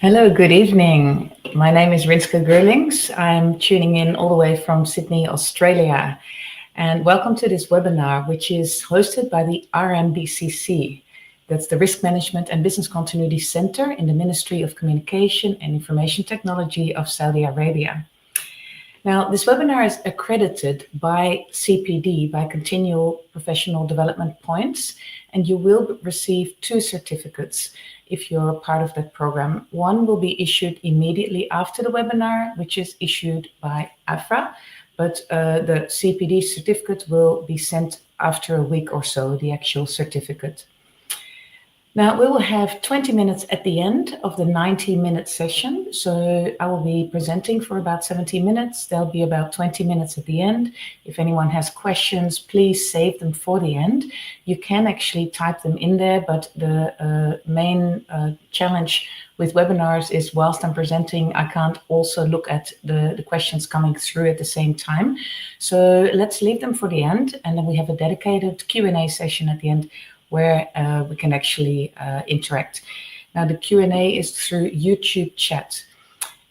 Hello, good evening. My name is Rinske Gerlings. I'm tuning in all the way from Sydney, Australia. And welcome to this webinar, which is hosted by the RMBCC. That's the Risk Management and Business Continuity Center in the Ministry of Communication and Information Technology of Saudi Arabia. Now, this webinar is accredited by CPD, by Continual Professional Development Points, and you will receive 2 certificates if you're part of that program. One will be issued immediately after the webinar, which is issued by Attaa, but the CPD certificate will be sent after a week or so, the actual certificate. Now, we will have 20 minutes at the end of the 90-minute session. So I will be presenting for about 70 minutes. There'll be about 20 minutes at the end. If anyone has questions, please save them for the end. You can actually type them in there, but the main challenge with webinars is whilst I'm presenting, I can't also look at the questions coming through at the same time. So let's leave them for the end, and then we have a dedicated Q&A session at the end where we can actually interact. Now, the Q&A is through YouTube chat.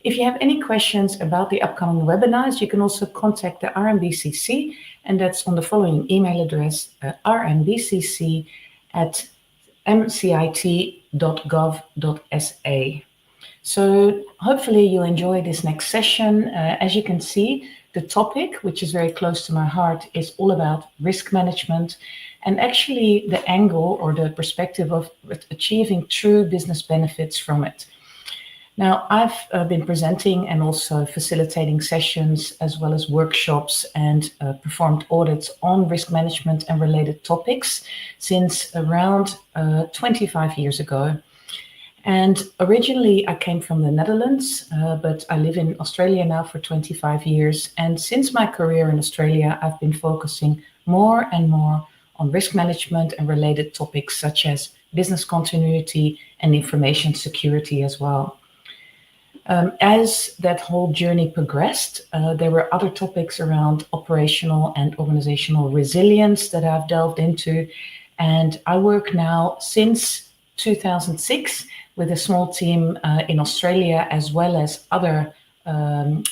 If you have any questions about the upcoming webinars, you can also contact the RMBCC, and that's on the following email address, rmbcc@mcit.gov.sa. So hopefully you enjoy this next session. As you can see, the topic, which is very close to my heart, is all about risk management, and actually the angle or the perspective of achieving true business benefits from it. Now, I've been presenting and also facilitating sessions as well as workshops and performed audits on risk management and related topics since around 25 years ago. And originally I came from the Netherlands, but I live in Australia now for 25 years. And since my career in Australia, I've been focusing more and more on risk management and related topics such as business continuity and information security as well. As that whole journey progressed, there were other topics around operational and organizational resilience that I've delved into. And I work now since 2006 with a small team in Australia, as well as other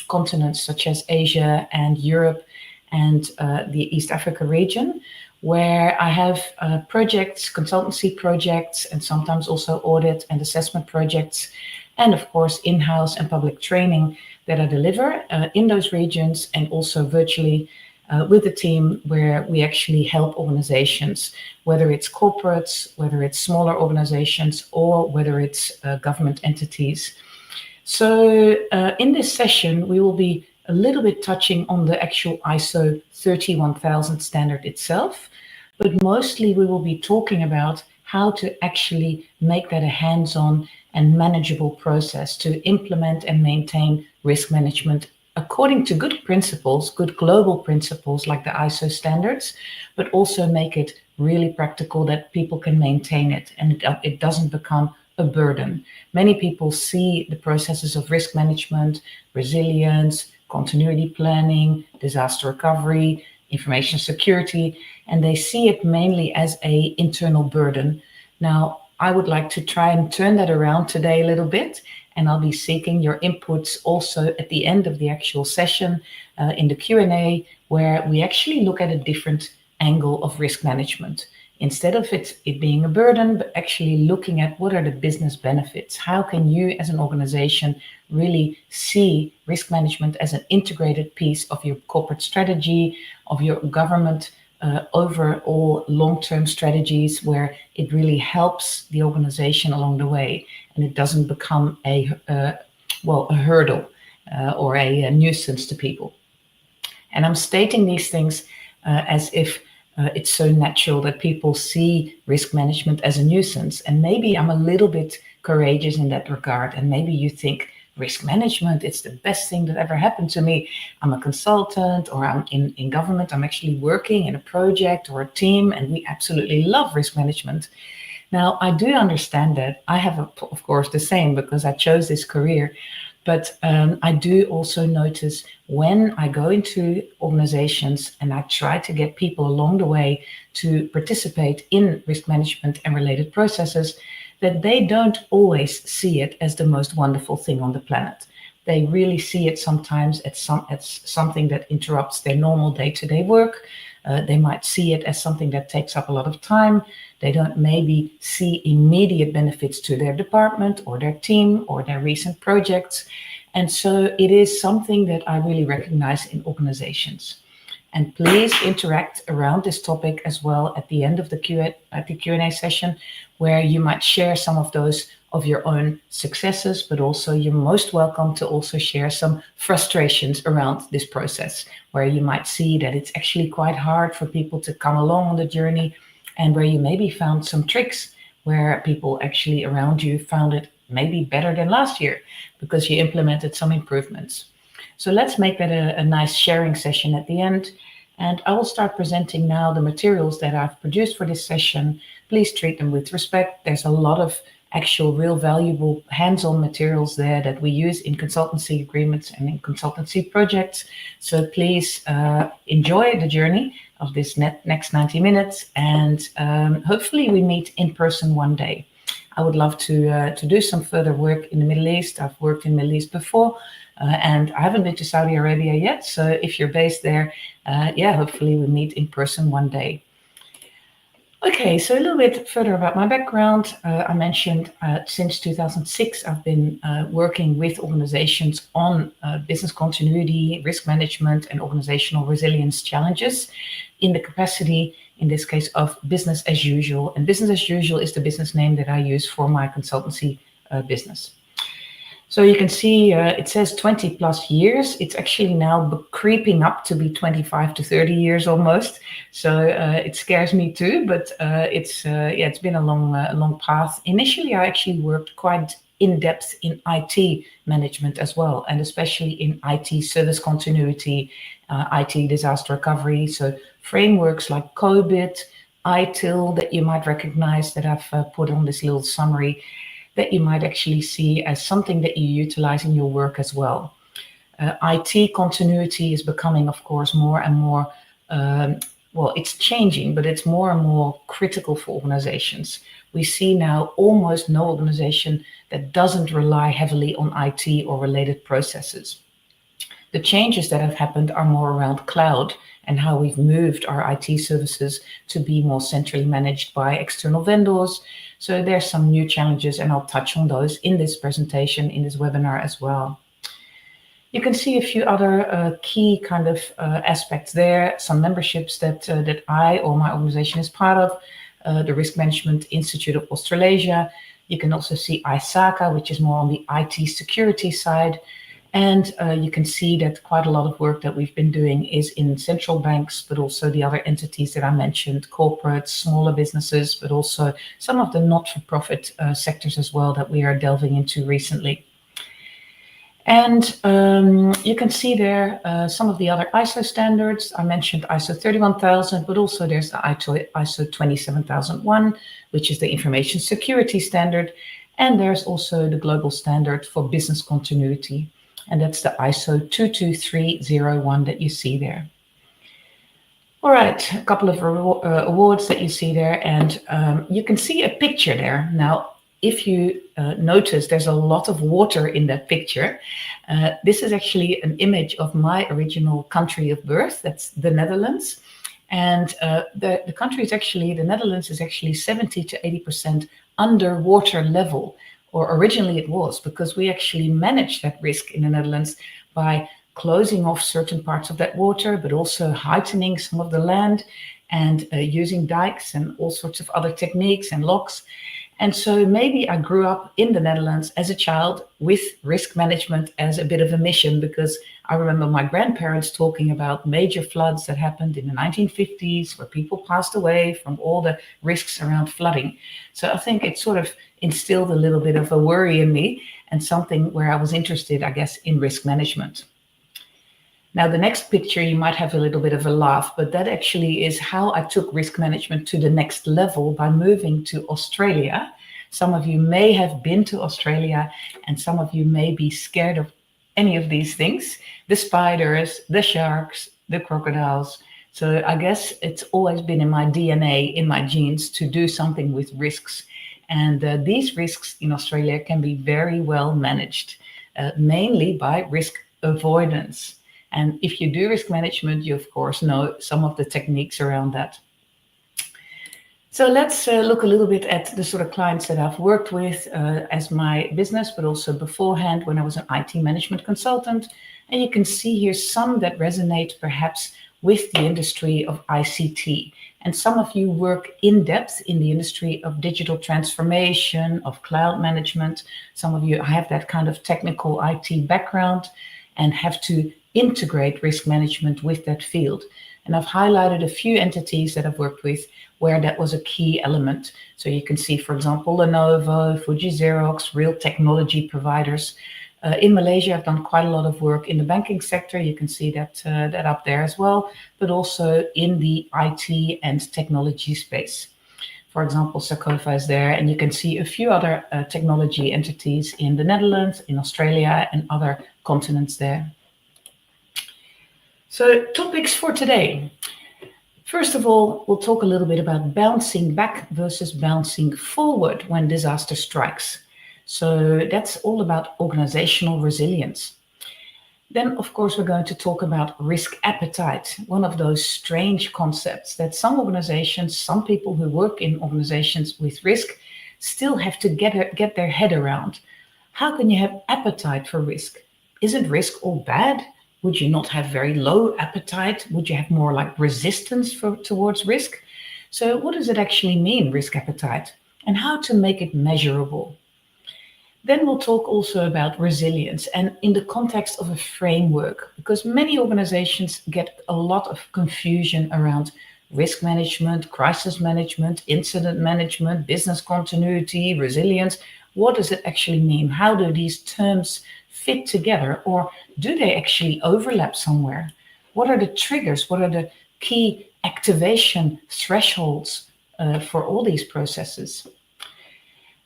continents such as Asia and Europe and the East Africa region, where I have projects, consultancy projects, and sometimes also audit and assessment projects, and of course in-house and public training that I deliver in those regions, and also virtually with the team, where we actually help organizations, whether it's corporates, whether it's smaller organizations, or whether it's government entities. So in this session, we will be a little bit touching on the actual ISO 31000 standard itself, but mostly we will be talking about how to actually make that a hands-on and manageable process to implement and maintain risk management according to good principles, good global principles like the ISO standards, but also make it really practical that people can maintain it and it doesn't become a burden. Many people see the processes of risk management, resilience, continuity planning, disaster recovery, information security, and they see it mainly as an internal burden. Now, I would like to try and turn that around today a little bit, and I'll be seeking your inputs also at the end of the actual session in the Q&A, where we actually look at a different angle of risk management. Instead of it being a burden, but actually looking at what are the business benefits. How can you as an organization really see risk management as an integrated piece of your corporate strategy, of your government overall long-term strategies, where it really helps the organization along the way and it doesn't become a hurdle or a nuisance to people. And I'm stating these things as if it's so natural that people see risk management as a nuisance. And maybe I'm a little bit courageous in that regard. And maybe you think risk management, it's the best thing that ever happened to me. I'm a consultant, or I'm in government. I'm actually working in a project or a team, and we absolutely love risk management. Now, I do understand that. I have, of course, the same because I chose this career. But I do also notice when I go into organizations and I try to get people along the way to participate in risk management and related processes, that they don't always see it as the most wonderful thing on the planet. They really see it sometimes as something that interrupts their normal day-to-day work. They might see it as something that takes up a lot of time. They don't maybe see immediate benefits to their department or their team or their recent projects. And so it is something that I really recognize in organizations. And please interact around this topic as well at the end of the Q&A session, where you might share some of those of your own successes, but also you're most welcome to also share some frustrations around this process, where you might see that it's actually quite hard for people to come along on the journey, and where you maybe found some tricks where people actually around you found it maybe better than last year because you implemented some improvements. So let's make that a nice sharing session at the end. And I will start presenting now the materials that I've produced for this session. Please treat them with respect. There's a lot of actual real valuable hands-on materials there that we use in consultancy agreements and in consultancy projects. So please enjoy the journey of this next 90 minutes, and hopefully we meet in person one day. I would love to do some further work in the Middle East. I've worked in the Middle East before, and I haven't been to Saudi Arabia yet. So if you're based there, hopefully we meet in person one day. Okay, so a little bit further about my background. I mentioned since 2006, I've been working with organizations on business continuity, risk management, and organizational resilience challenges in the capacity, in this case, of business as usual. And business as usual is the business name that I use for my consultancy business. So you can see it says 20 plus years. It's actually now creeping up to be 25 to 30 years almost. So it scares me too, but it's been a long path. Initially, I actually worked quite in depth in IT management as well, and especially in IT service continuity, IT disaster recovery. So frameworks like COBIT, ITIL that you might recognize that I've put on this little summary, that you might actually see as something that you utilize in your work as well. IT continuity is becoming, of course, more and more, it's changing, but it's more and more critical for organizations. We see now almost no organization that doesn't rely heavily on IT or related processes. The changes that have happened are more around cloud and how we've moved our IT services to be more centrally managed by external vendors. So there's some new challenges, and I'll touch on those in this presentation, in this webinar as well. You can see a few other key kind of aspects there, some memberships that I or my organization is part of, the Risk Management Institute of Australasia. You can also see ISACA, which is more on the IT security side. And you can see that quite a lot of work that we've been doing is in central banks, but also the other entities that I mentioned, corporates, smaller businesses, but also some of the not-for-profit sectors as well that we are delving into recently. And you can see there some of the other ISO standards. I mentioned ISO 31000, but also there's the ISO 27001, which is the information security standard. And there's also the global standard for business continuity. And that's the ISO 22301 that you see there. All right, a couple of awards that you see there, and you can see a picture there. Now, if you notice, there's a lot of water in that picture. This is actually an image of my original country of birth, that's the Netherlands. And the country is actually, the Netherlands is actually 70 to 80% underwater level. Or originally it was, because we actually managed that risk in the Netherlands by closing off certain parts of that water, but also heightening some of the land and using dikes and all sorts of other techniques and locks. And so maybe I grew up in the Netherlands as a child with risk management as a bit of a mission, because I remember my grandparents talking about major floods that happened in the 1950s where people passed away from all the risks around flooding. So I think it sort of instilled a little bit of a worry in me and something where I was interested, I guess, in risk management. Now, the next picture, you might have a little bit of a laugh, but that actually is how I took risk management to the next level by moving to Australia. Some of you may have been to Australia, and some of you may be scared of any of these things, the spiders, the sharks, the crocodiles. So I guess it's always been in my DNA, in my genes, to do something with risks. And these risks in Australia can be very well managed, mainly by risk avoidance. And if you do risk management, you of course know some of the techniques around that. So let's look a little bit at the sort of clients that I've worked with as my business, but also beforehand when I was an IT management consultant. And you can see here some that resonate perhaps with the industry of ICT. And some of you work in depth in the industry of digital transformation, of cloud management. Some of you have that kind of technical IT background and have to integrate risk management with that field. And I've highlighted a few entities that I've worked with where that was a key element. So you can see, for example, Lenovo, Fuji Xerox, real technology providers. In Malaysia, I've done quite a lot of work in the banking sector. You can see that up there as well, but also in the IT and technology space. For example, Sakofa is there, and you can see a few other technology entities in the Netherlands, in Australia, and other continents there. So topics for today. First of all, we'll talk a little bit about bouncing back versus bouncing forward when disaster strikes. So that's all about organizational resilience. Then, of course, we're going to talk about risk appetite, one of those strange concepts that some organizations, some people who work in organizations with risk still have to get their head around. How can you have appetite for risk? Isn't risk all bad? Would you not have very low appetite? Would you have more like resistance towards risk? So what does it actually mean, risk appetite, and how to make it measurable? Then we'll talk also about resilience and in the context of a framework, because many organizations get a lot of confusion around risk management, crisis management, incident management, business continuity, resilience. What does it actually mean? How do these terms fit together, or do they actually overlap somewhere? What are the triggers? What are the key activation thresholds for all these processes?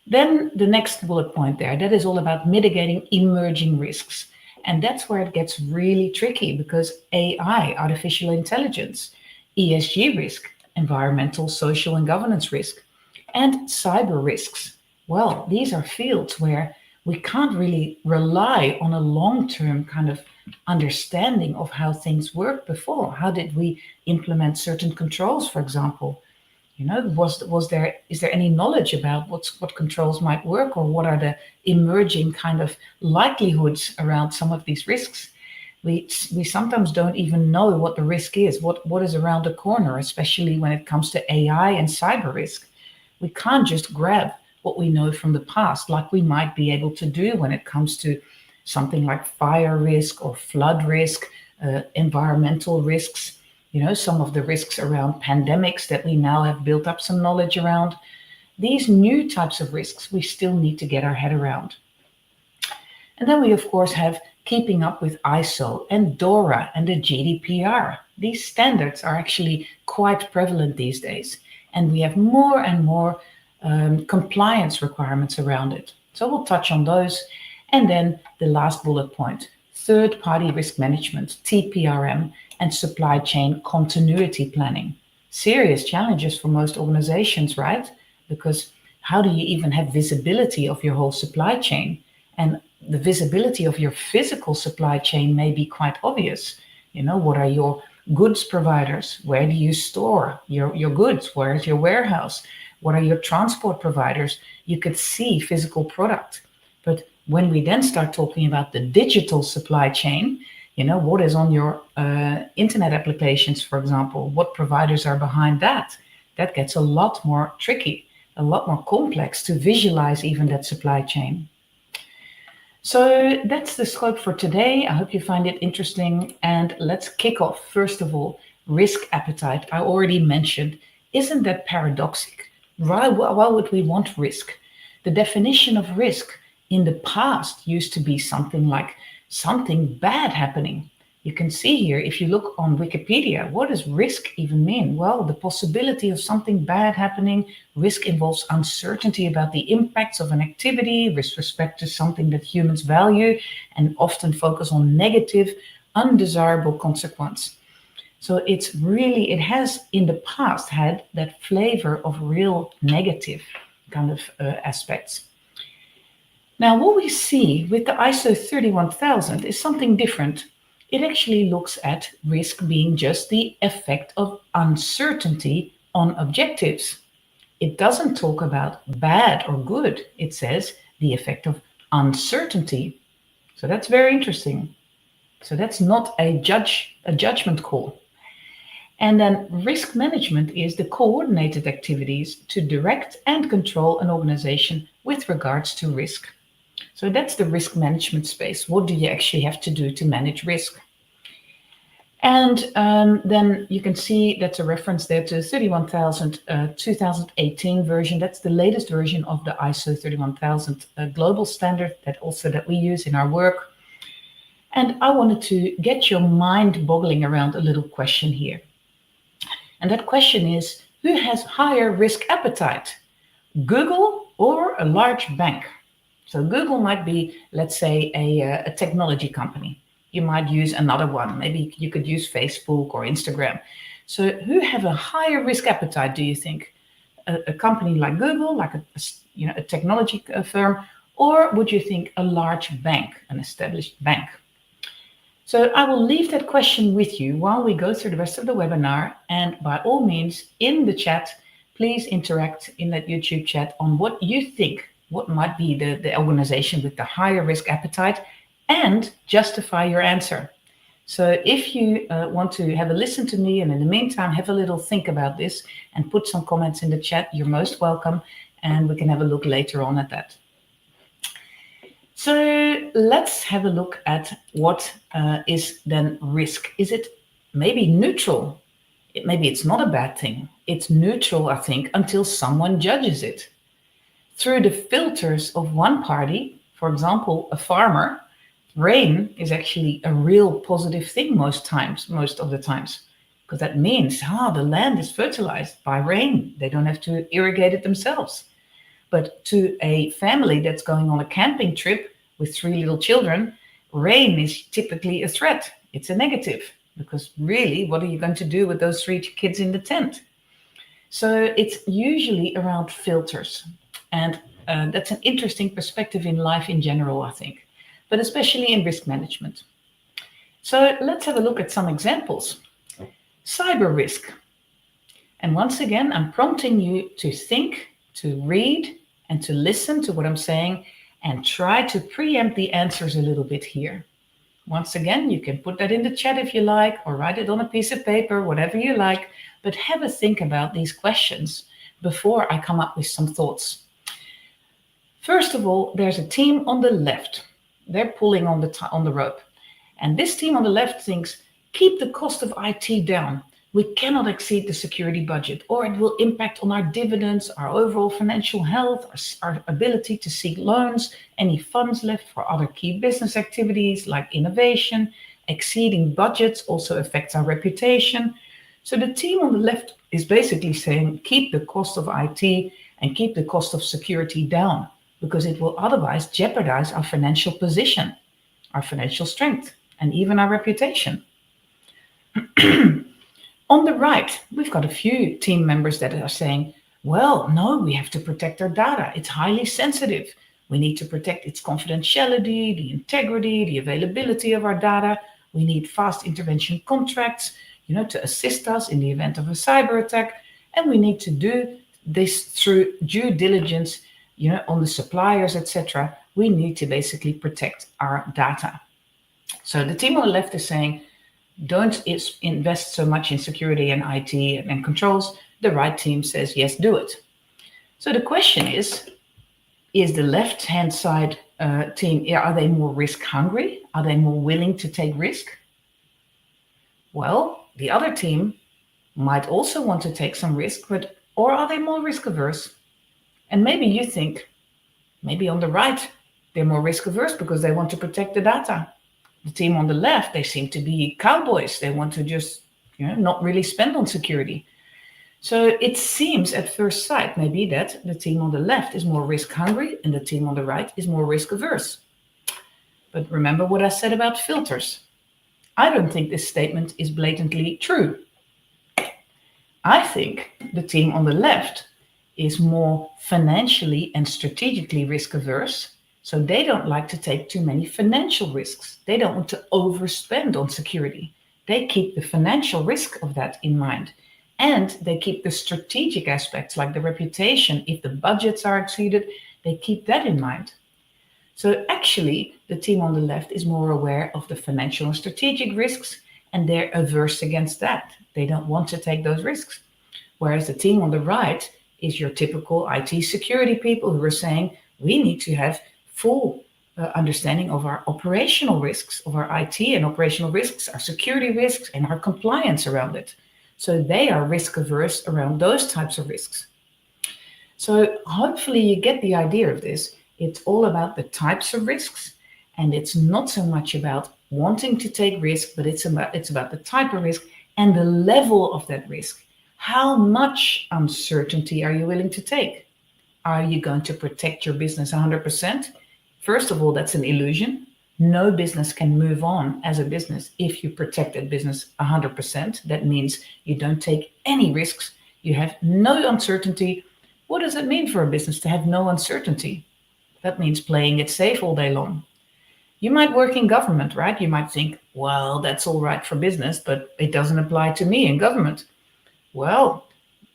Then the next bullet point there, that is all about mitigating emerging risks. And that's where it gets really tricky, because AI, artificial intelligence, ESG risk, environmental, social, and governance risk, and cyber risks. Well, these are fields where we can't really rely on a long-term kind of understanding of how things worked before. How did we implement certain controls, for example? You know, is there any knowledge about what controls might work, or what are the emerging kind of likelihoods around some of these risks? We sometimes don't even know what the risk is, what is around the corner, especially when it comes to AI and cyber risk. We can't just grab what we know from the past, like we might be able to do when it comes to something like fire risk or flood risk, environmental risks, you know, some of the risks around pandemics that we now have built up some knowledge around. These new types of risks we still need to get our head around. And then we, of course, have keeping up with ISO and DORA and the GDPR. These standards are actually quite prevalent these days, and we have more and more compliance requirements around it. So we'll touch on those. And then the last bullet point, third-party risk management, TPRM, and supply chain continuity planning. Serious challenges for most organizations, right? Because how do you even have visibility of your whole supply chain? And the visibility of your physical supply chain may be quite obvious. You know, what are your goods providers? Where do you store your goods? Where is your warehouse? What are your transport providers? You could see physical product. But when we then start talking about the digital supply chain, you know, what is on your internet applications, for example, what providers are behind that? That gets a lot more tricky, a lot more complex to visualize even that supply chain. So that's the scope for today. I hope you find it interesting. And let's kick off. First of all, risk appetite. I already mentioned, isn't that paradoxical? Why would we want risk? The definition of risk in the past used to be something like something bad happening. You can see here, if you look on Wikipedia, what does risk even mean? Well, the possibility of something bad happening. Risk involves uncertainty about the impacts of an activity with respect to something that humans value and often focus on negative, undesirable consequence. So it has in the past had that flavor of real negative, kind of aspects. Now, what we see with the ISO 31000 is something different. It actually looks at risk being just the effect of uncertainty on objectives. It doesn't talk about bad or good. It says the effect of uncertainty. So that's very interesting. So that's not a judgment call. And then risk management is the coordinated activities to direct and control an organization with regards to risk. So that's the risk management space. What do you actually have to do to manage risk? And then you can see that's a reference there to 31000 2018 version. That's the latest version of the ISO 31000 global standard that we use in our work. And I wanted to get your mind boggling around a little question here. And that question is, who has higher risk appetite, Google or a large bank? So Google might be, let's say, a technology company. You might use another one. Maybe you could use Facebook or Instagram. So who have a higher risk appetite, do you think? A company like Google, like a technology firm, or would you think a large bank, an established bank? So I will leave that question with you while we go through the rest of the webinar. And by all means, in the chat, please interact in that YouTube chat on what you think, what might be the organization with the higher risk appetite, and justify your answer. So if you want to have a listen to me and in the meantime have a little think about this and put some comments in the chat, you're most welcome, and we can have a look later on at that. So let's have a look at what is then risk. Is it maybe neutral? Maybe it's not a bad thing. It's neutral, I think, until someone judges it. Through the filters of one party, for example, a farmer, rain is actually a real positive thing most of the times, because that means the land is fertilized by rain. They don't have to irrigate it themselves. But to a family that's going on a camping trip with 3 little children, rain is typically a threat. It's a negative, because really, what are you going to do with those 3 kids in the tent? So it's usually around filters. And that's an interesting perspective in life in general, I think, but especially in risk management. So let's have a look at some examples. Cyber risk. And once again, I'm prompting you to think, to read, and to listen to what I'm saying, and try to preempt the answers a little bit here. Once again, you can put that in the chat if you like, or write it on a piece of paper, whatever you like, but have a think about these questions before I come up with some thoughts. First of all, there's a team on the left. They're pulling on the rope. And this team on the left thinks, keep the cost of IT down. We cannot exceed the security budget, or it will impact on our dividends, our overall financial health, our ability to seek loans, any funds left for other key business activities like innovation. Exceeding budgets also affects our reputation. So the team on the left is basically saying, keep the cost of IT and keep the cost of security down, because it will otherwise jeopardize our financial position, our financial strength, and even our reputation. On the right, we've got a few team members that are saying, well, no, we have to protect our data. It's highly sensitive. We need to protect its confidentiality, the integrity, the availability of our data. We need fast intervention contracts, to assist us in the event of a cyber attack. And we need to do this through due diligence, on the suppliers, etc. We need to basically protect our data. So the team on the left is saying, don't invest so much in security and IT and controls. The right team says, yes, do it. So the question is the left-hand side team, are they more risk hungry? Are they more willing to take risk? Well, the other team might also want to take some risk, or are they more risk averse? And maybe you think, maybe on the right, they're more risk averse because they want to protect the data. The team on the left, they seem to be cowboys. They want to just, not really spend on security. So it seems at first sight maybe that the team on the left is more risk hungry and the team on the right is more risk averse. But remember what I said about filters. I don't think this statement is blatantly true. I think the team on the left is more financially and strategically risk averse. So they don't like to take too many financial risks. They don't want to overspend on security. They keep the financial risk of that in mind. And they keep the strategic aspects like the reputation, if the budgets are exceeded, they keep that in mind. So actually, the team on the left is more aware of the financial and strategic risks, and they're averse against that. They don't want to take those risks. Whereas the team on the right is your typical IT security people who are saying, we need to have full understanding of our operational risks, of our IT and operational risks, our security risks, and our compliance around it. So they are risk averse around those types of risks. So hopefully you get the idea of this. It's all about the types of risks, and it's not so much about wanting to take risk, but it's about the type of risk and the level of that risk. How much uncertainty are you willing to take? Are you going to protect your business 100%? First of all, that's an illusion. No business can move on as a business if you protect that business 100%. That means you don't take any risks. You have no uncertainty. What does it mean for a business to have no uncertainty? That means playing it safe all day long. You might work in government, right? You might think, well, that's all right for business, but it doesn't apply to me in government. Well,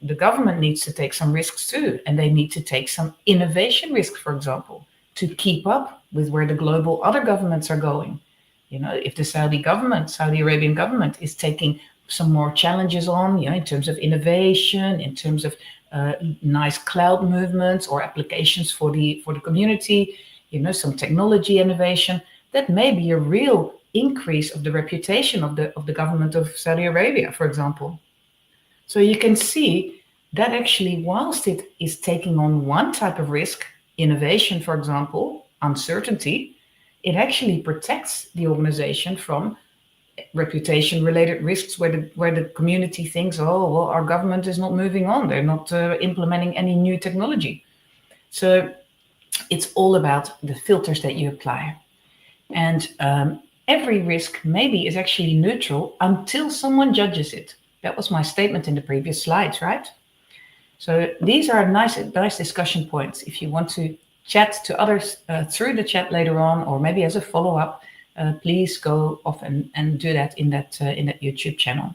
the government needs to take some risks too, and they need to take some innovation risk, for example, to keep up with where the global other governments are going. You know, if the Saudi Arabian government is taking some more challenges on, you know, in terms of innovation, in terms of nice cloud movements or applications for the community, you know, some technology innovation, that may be a real increase of the reputation of the government of Saudi Arabia, for example. So you can see that actually, whilst it is taking on one type of risk, innovation, for example, uncertainty, it actually protects the organization from reputation-related risks where the community thinks, oh, well, our government is not moving on. They're not implementing any new technology. So it's all about the filters that you apply. And every risk maybe is actually neutral until someone judges it. That was my statement in the previous slides, right? So these are nice discussion points. If you want to chat to others through the chat later on, or maybe as a follow-up, please go off and do that in that YouTube channel.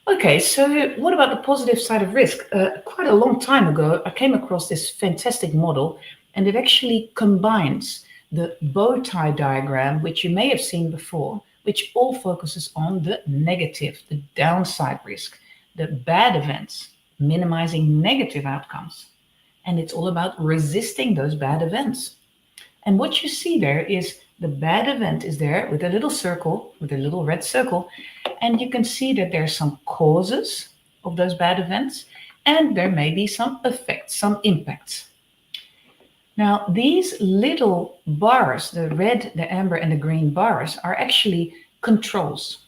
Okay, so what about the positive side of risk? Quite a long time ago, I came across this fantastic model, and it actually combines the bow tie diagram, which you may have seen before, which all focuses on the negative, the downside risk, the bad events, minimizing negative outcomes. And it's all about resisting those bad events. And what you see there is the bad event is there with a little circle, with a little red circle, and you can see that there are some causes of those bad events, and there may be some effects, some impacts. Now, these little bars, the red, the amber, and the green bars, are actually controls.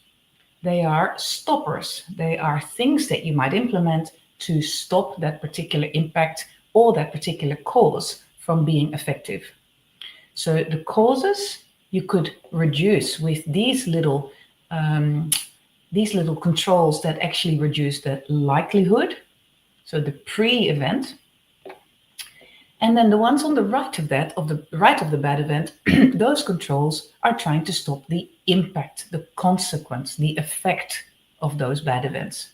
They are stoppers. They are things that you might implement to stop that particular impact or that particular cause from being effective. So the causes you could reduce with these little controls that actually reduce the likelihood, so the pre-event. And then the ones on the right of that, of the right of the bad event, those controls are trying to stop the impact, the consequence, the effect of those bad events.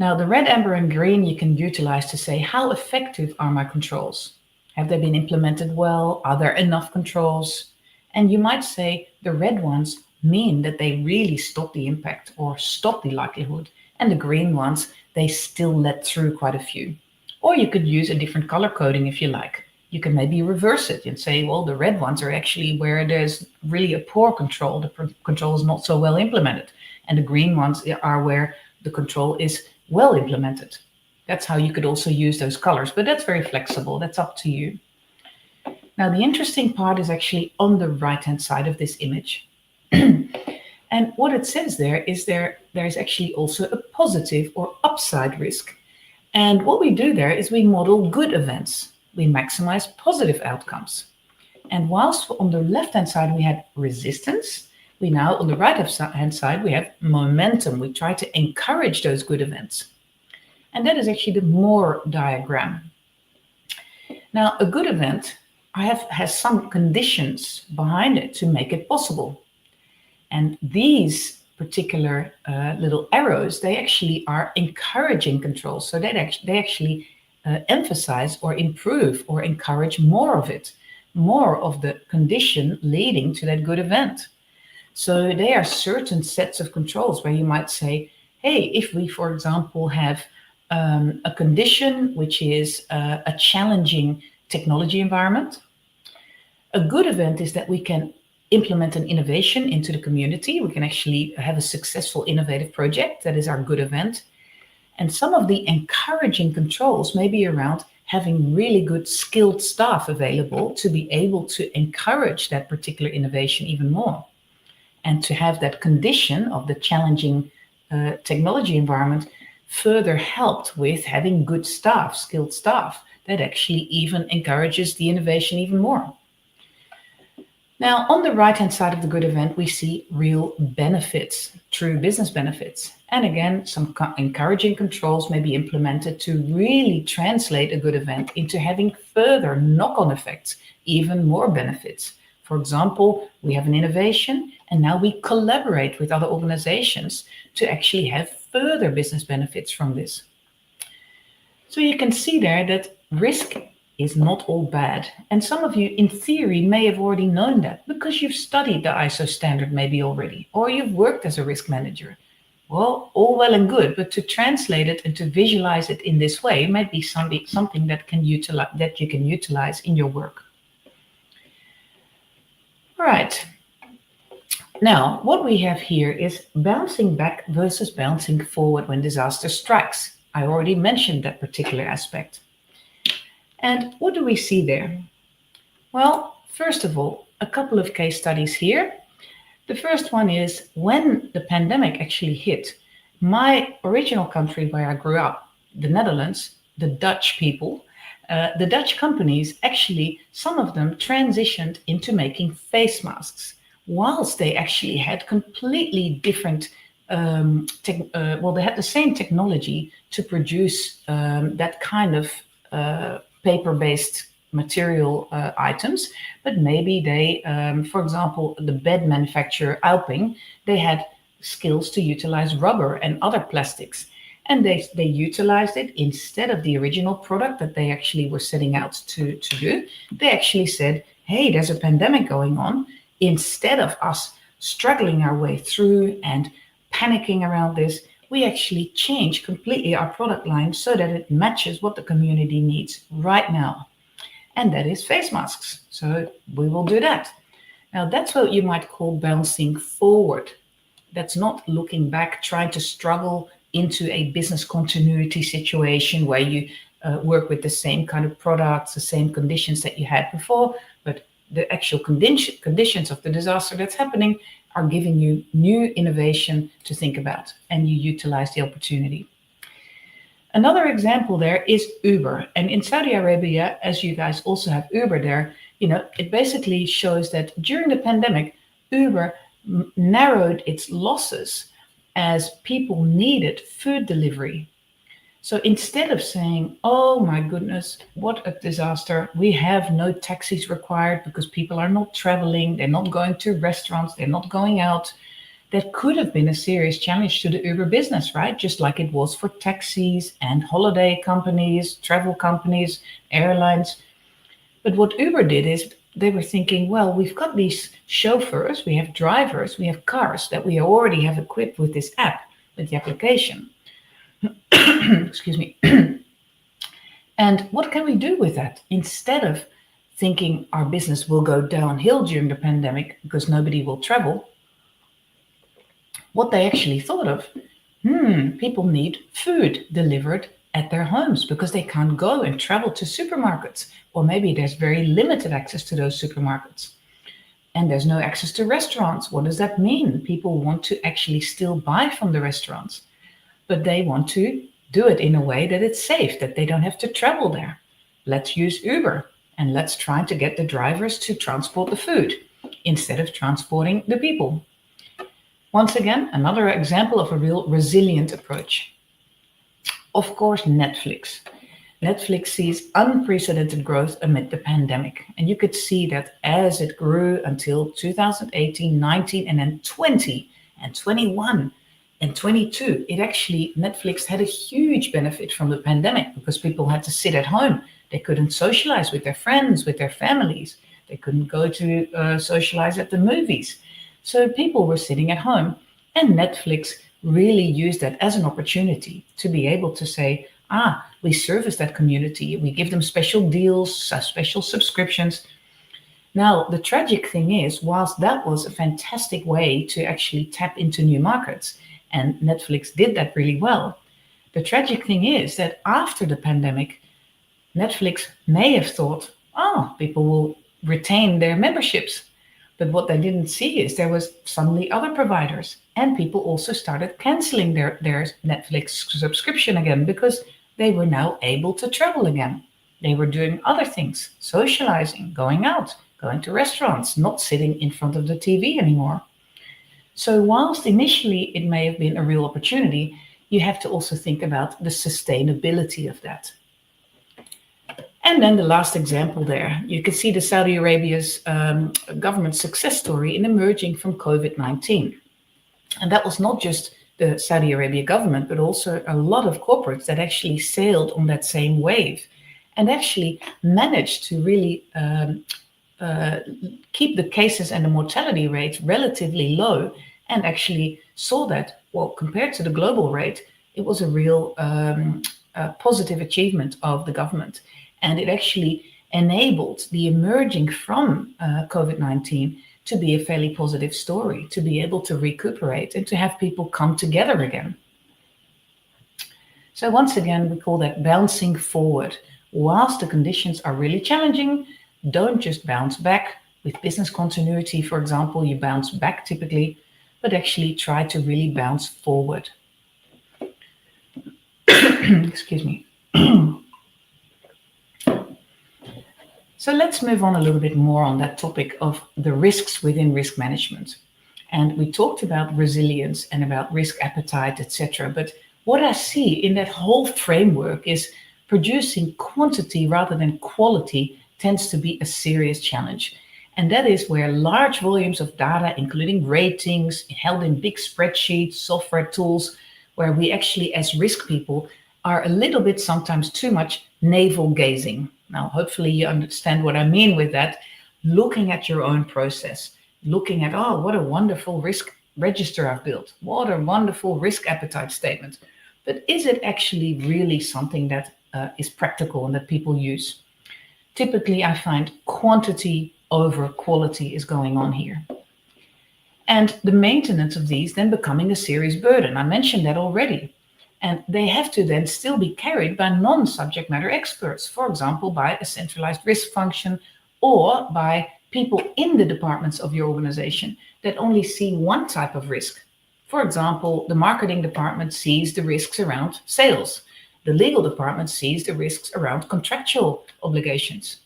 Now, the red, amber, and green you can utilize to say, how effective are my controls? Have they been implemented well? Are there enough controls? And you might say the red ones mean that they really stop the impact or stop the likelihood. And the green ones, they still let through quite a few. Or you could use a different color coding if you like. You can maybe reverse it and say, well, the red ones are actually where there's really a poor control. The control is not so well implemented. And the green ones are where the control is well implemented. That's how you could also use those colors, but that's very flexible. That's up to you. Now, the interesting part is actually on the right-hand side of this image. And what it says there is there is actually also a positive or upside risk. And what we do there is we model good events. We maximize positive outcomes. And whilst on the left-hand side we had resistance, we now on the right-hand side we have momentum. We try to encourage those good events. And that is actually the more diagram. Now, a good event has some conditions behind it to make it possible. And these particular little arrows, they actually are encouraging controls. So they actually emphasize or improve or encourage more of it, more of the condition leading to that good event. So there are certain sets of controls where you might say, hey, if we, for example, have a condition which is a challenging technology environment, a good event is that we can implement an innovation into the community. We can actually have a successful innovative project. That is our good event. And some of the encouraging controls may be around having really good skilled staff available to be able to encourage that particular innovation even more. And to have that condition of the challenging technology environment further helped with having good staff, skilled staff, that actually even encourages the innovation even more. Now, on the right-hand side of the good event, we see real benefits, true business benefits. And again, some encouraging controls may be implemented to really translate a good event into having further knock-on effects, even more benefits. For example, we have an innovation and now we collaborate with other organizations to actually have further business benefits from this. So you can see there that risk is not all bad. And some of you in theory may have already known that because you've studied the ISO standard maybe already, or you've worked as a risk manager. Well, all well and good, but to translate it and to visualize it in this way might be something that you can utilize in your work. All right. Now, what we have here is bouncing back versus bouncing forward when disaster strikes. I already mentioned that particular aspect. And what do we see there? Well, first of all, a couple of case studies here. The first one is when the pandemic actually hit, my original country where I grew up, the Netherlands, the Dutch people, the Dutch companies, actually, some of them transitioned into making face masks, whilst they actually had completely different, they had the same technology to produce that kind of paper-based material items, but maybe they, for example, the bed manufacturer Alping, they had skills to utilize rubber and other plastics. And they utilized it instead of the original product that they actually were setting out to do. They actually said, hey, there's a pandemic going on. Instead of us struggling our way through and panicking around this, we actually change completely our product line so that it matches what the community needs right now. And that is face masks. So we will do that. Now that's what you might call bouncing forward. That's not looking back, trying to struggle into a business continuity situation where you work with the same kind of products, the same conditions that you had before, but the actual conditions of the disaster that's happening are giving you new innovation to think about, and you utilize the opportunity. Another example there is Uber. And in Saudi Arabia, as you guys also have Uber there, it basically shows that during the pandemic, Uber narrowed its losses as people needed food delivery. So instead of saying, oh my goodness, what a disaster, we have no taxis required because people are not traveling, they're not going to restaurants, they're not going out. That could have been a serious challenge to the Uber business, right? Just like it was for taxis and holiday companies, travel companies, airlines. But what Uber did is they were thinking, well, we've got these chauffeurs, we have drivers, we have cars that we already have equipped with this app, with the application. Excuse me. And what can we do with that? Instead of thinking our business will go downhill during the pandemic because nobody will travel, what they actually thought of, people need food delivered at their homes because they can't go and travel to supermarkets, or maybe there's very limited access to those supermarkets and there's no access to restaurants. What does that mean? People want to actually still buy from the restaurants, but they want to do it in a way that it's safe, that they don't have to travel there. Let's use Uber and let's try to get the drivers to transport the food instead of transporting the people. Once again, another example of a real resilient approach. Of course, Netflix. Netflix sees unprecedented growth amid the pandemic. And you could see that as it grew until 2018, 19, and then 20 and 21 and 22, Netflix had a huge benefit from the pandemic because people had to sit at home. They couldn't socialize with their friends, with their families. They couldn't go to socialize at the movies. So people were sitting at home, and Netflix really used that as an opportunity to be able to say, we service that community. We give them special deals, special subscriptions. Now, the tragic thing is, whilst that was a fantastic way to actually tap into new markets, and Netflix did that really well, the tragic thing is that after the pandemic, Netflix may have thought, people will retain their memberships. But what they didn't see is there was suddenly other providers, and people also started canceling their Netflix subscription again because they were now able to travel again. They were doing other things, socializing, going out, going to restaurants, not sitting in front of the TV anymore. So whilst initially it may have been a real opportunity, you have to also think about the sustainability of that. And then the last example there, you can see the Saudi Arabia's government success story in emerging from COVID-19. And that was not just the Saudi Arabia government, but also a lot of corporates that actually sailed on that same wave and actually managed to really keep the cases and the mortality rates relatively low, and actually saw that, well, compared to the global rate, it was a real positive achievement of the government. And it actually enabled the emerging from COVID-19 to be a fairly positive story, to be able to recuperate and to have people come together again. So once again, we call that bouncing forward. Whilst the conditions are really challenging, don't just bounce back. With business continuity, for example, you bounce back typically, but actually try to really bounce forward. Excuse me. So let's move on a little bit more on that topic of the risks within risk management. And we talked about resilience and about risk appetite, etc. But what I see in that whole framework is producing quantity rather than quality tends to be a serious challenge. And that is where large volumes of data, including ratings, held in big spreadsheets, software tools, where we actually, as risk people, are a little bit sometimes too much navel gazing. Now, hopefully you understand what I mean with that. Looking at your own process, looking at, what a wonderful risk register I've built. What a wonderful risk appetite statement. But is it actually really something that is practical and that people use? Typically, I find quantity over quality is going on here. And the maintenance of these then becoming a serious burden. I mentioned that already. And they have to then still be carried by non-subject matter experts, for example, by a centralized risk function or by people in the departments of your organization that only see one type of risk. For example, the marketing department sees the risks around sales. The legal department sees the risks around contractual obligations.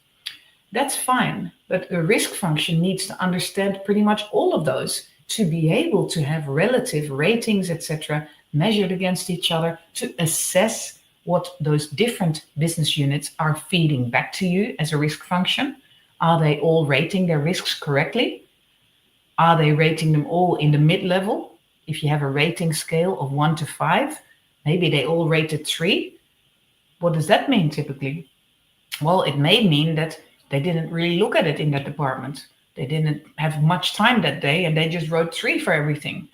That's fine, but a risk function needs to understand pretty much all of those to be able to have relative ratings, etc., measured against each other to assess what those different business units are feeding back to you as a risk function. Are they all rating their risks correctly? Are they rating them all in the mid-level? If you have a rating scale of 1 to 5, maybe they all rated 3. What does that mean typically? Well, it may mean that they didn't really look at it in that department. They didn't have much time that day and they just wrote 3 for everything.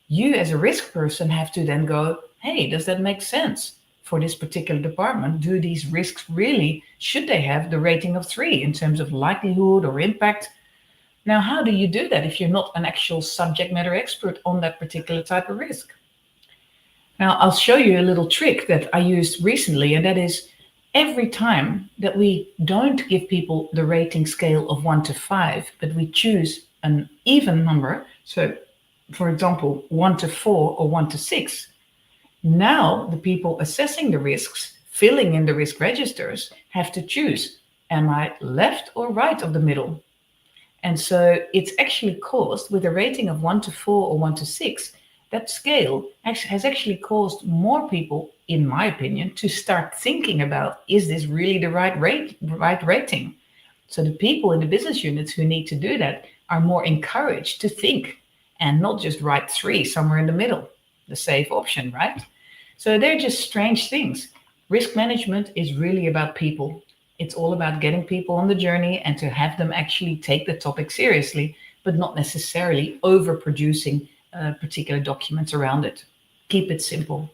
You as a risk person have to then go, hey, does that make sense for this particular department? Do these risks really, should they have the rating of 3 in terms of likelihood or impact? Now, how do you do that if you're not an actual subject matter expert on that particular type of risk? Now, I'll show you a little trick that I used recently, and that is every time that we don't give people the rating scale of 1 to 5, but we choose an even number, so for example, 1 to 4 or 1 to 6, now the people assessing the risks, filling in the risk registers, have to choose, am I left or right of the middle? And so it's actually caused with a rating of 1 to 4 or 1 to 6, that scale has actually caused more people, in my opinion, to start thinking about, is this really the right rating? So the people in the business units who need to do that are more encouraged to think and not just write 3 somewhere in the middle, the safe option, right? So they're just strange things. Risk management is really about people. It's all about getting people on the journey and to have them actually take the topic seriously, but not necessarily overproducing particular documents around it. Keep it simple.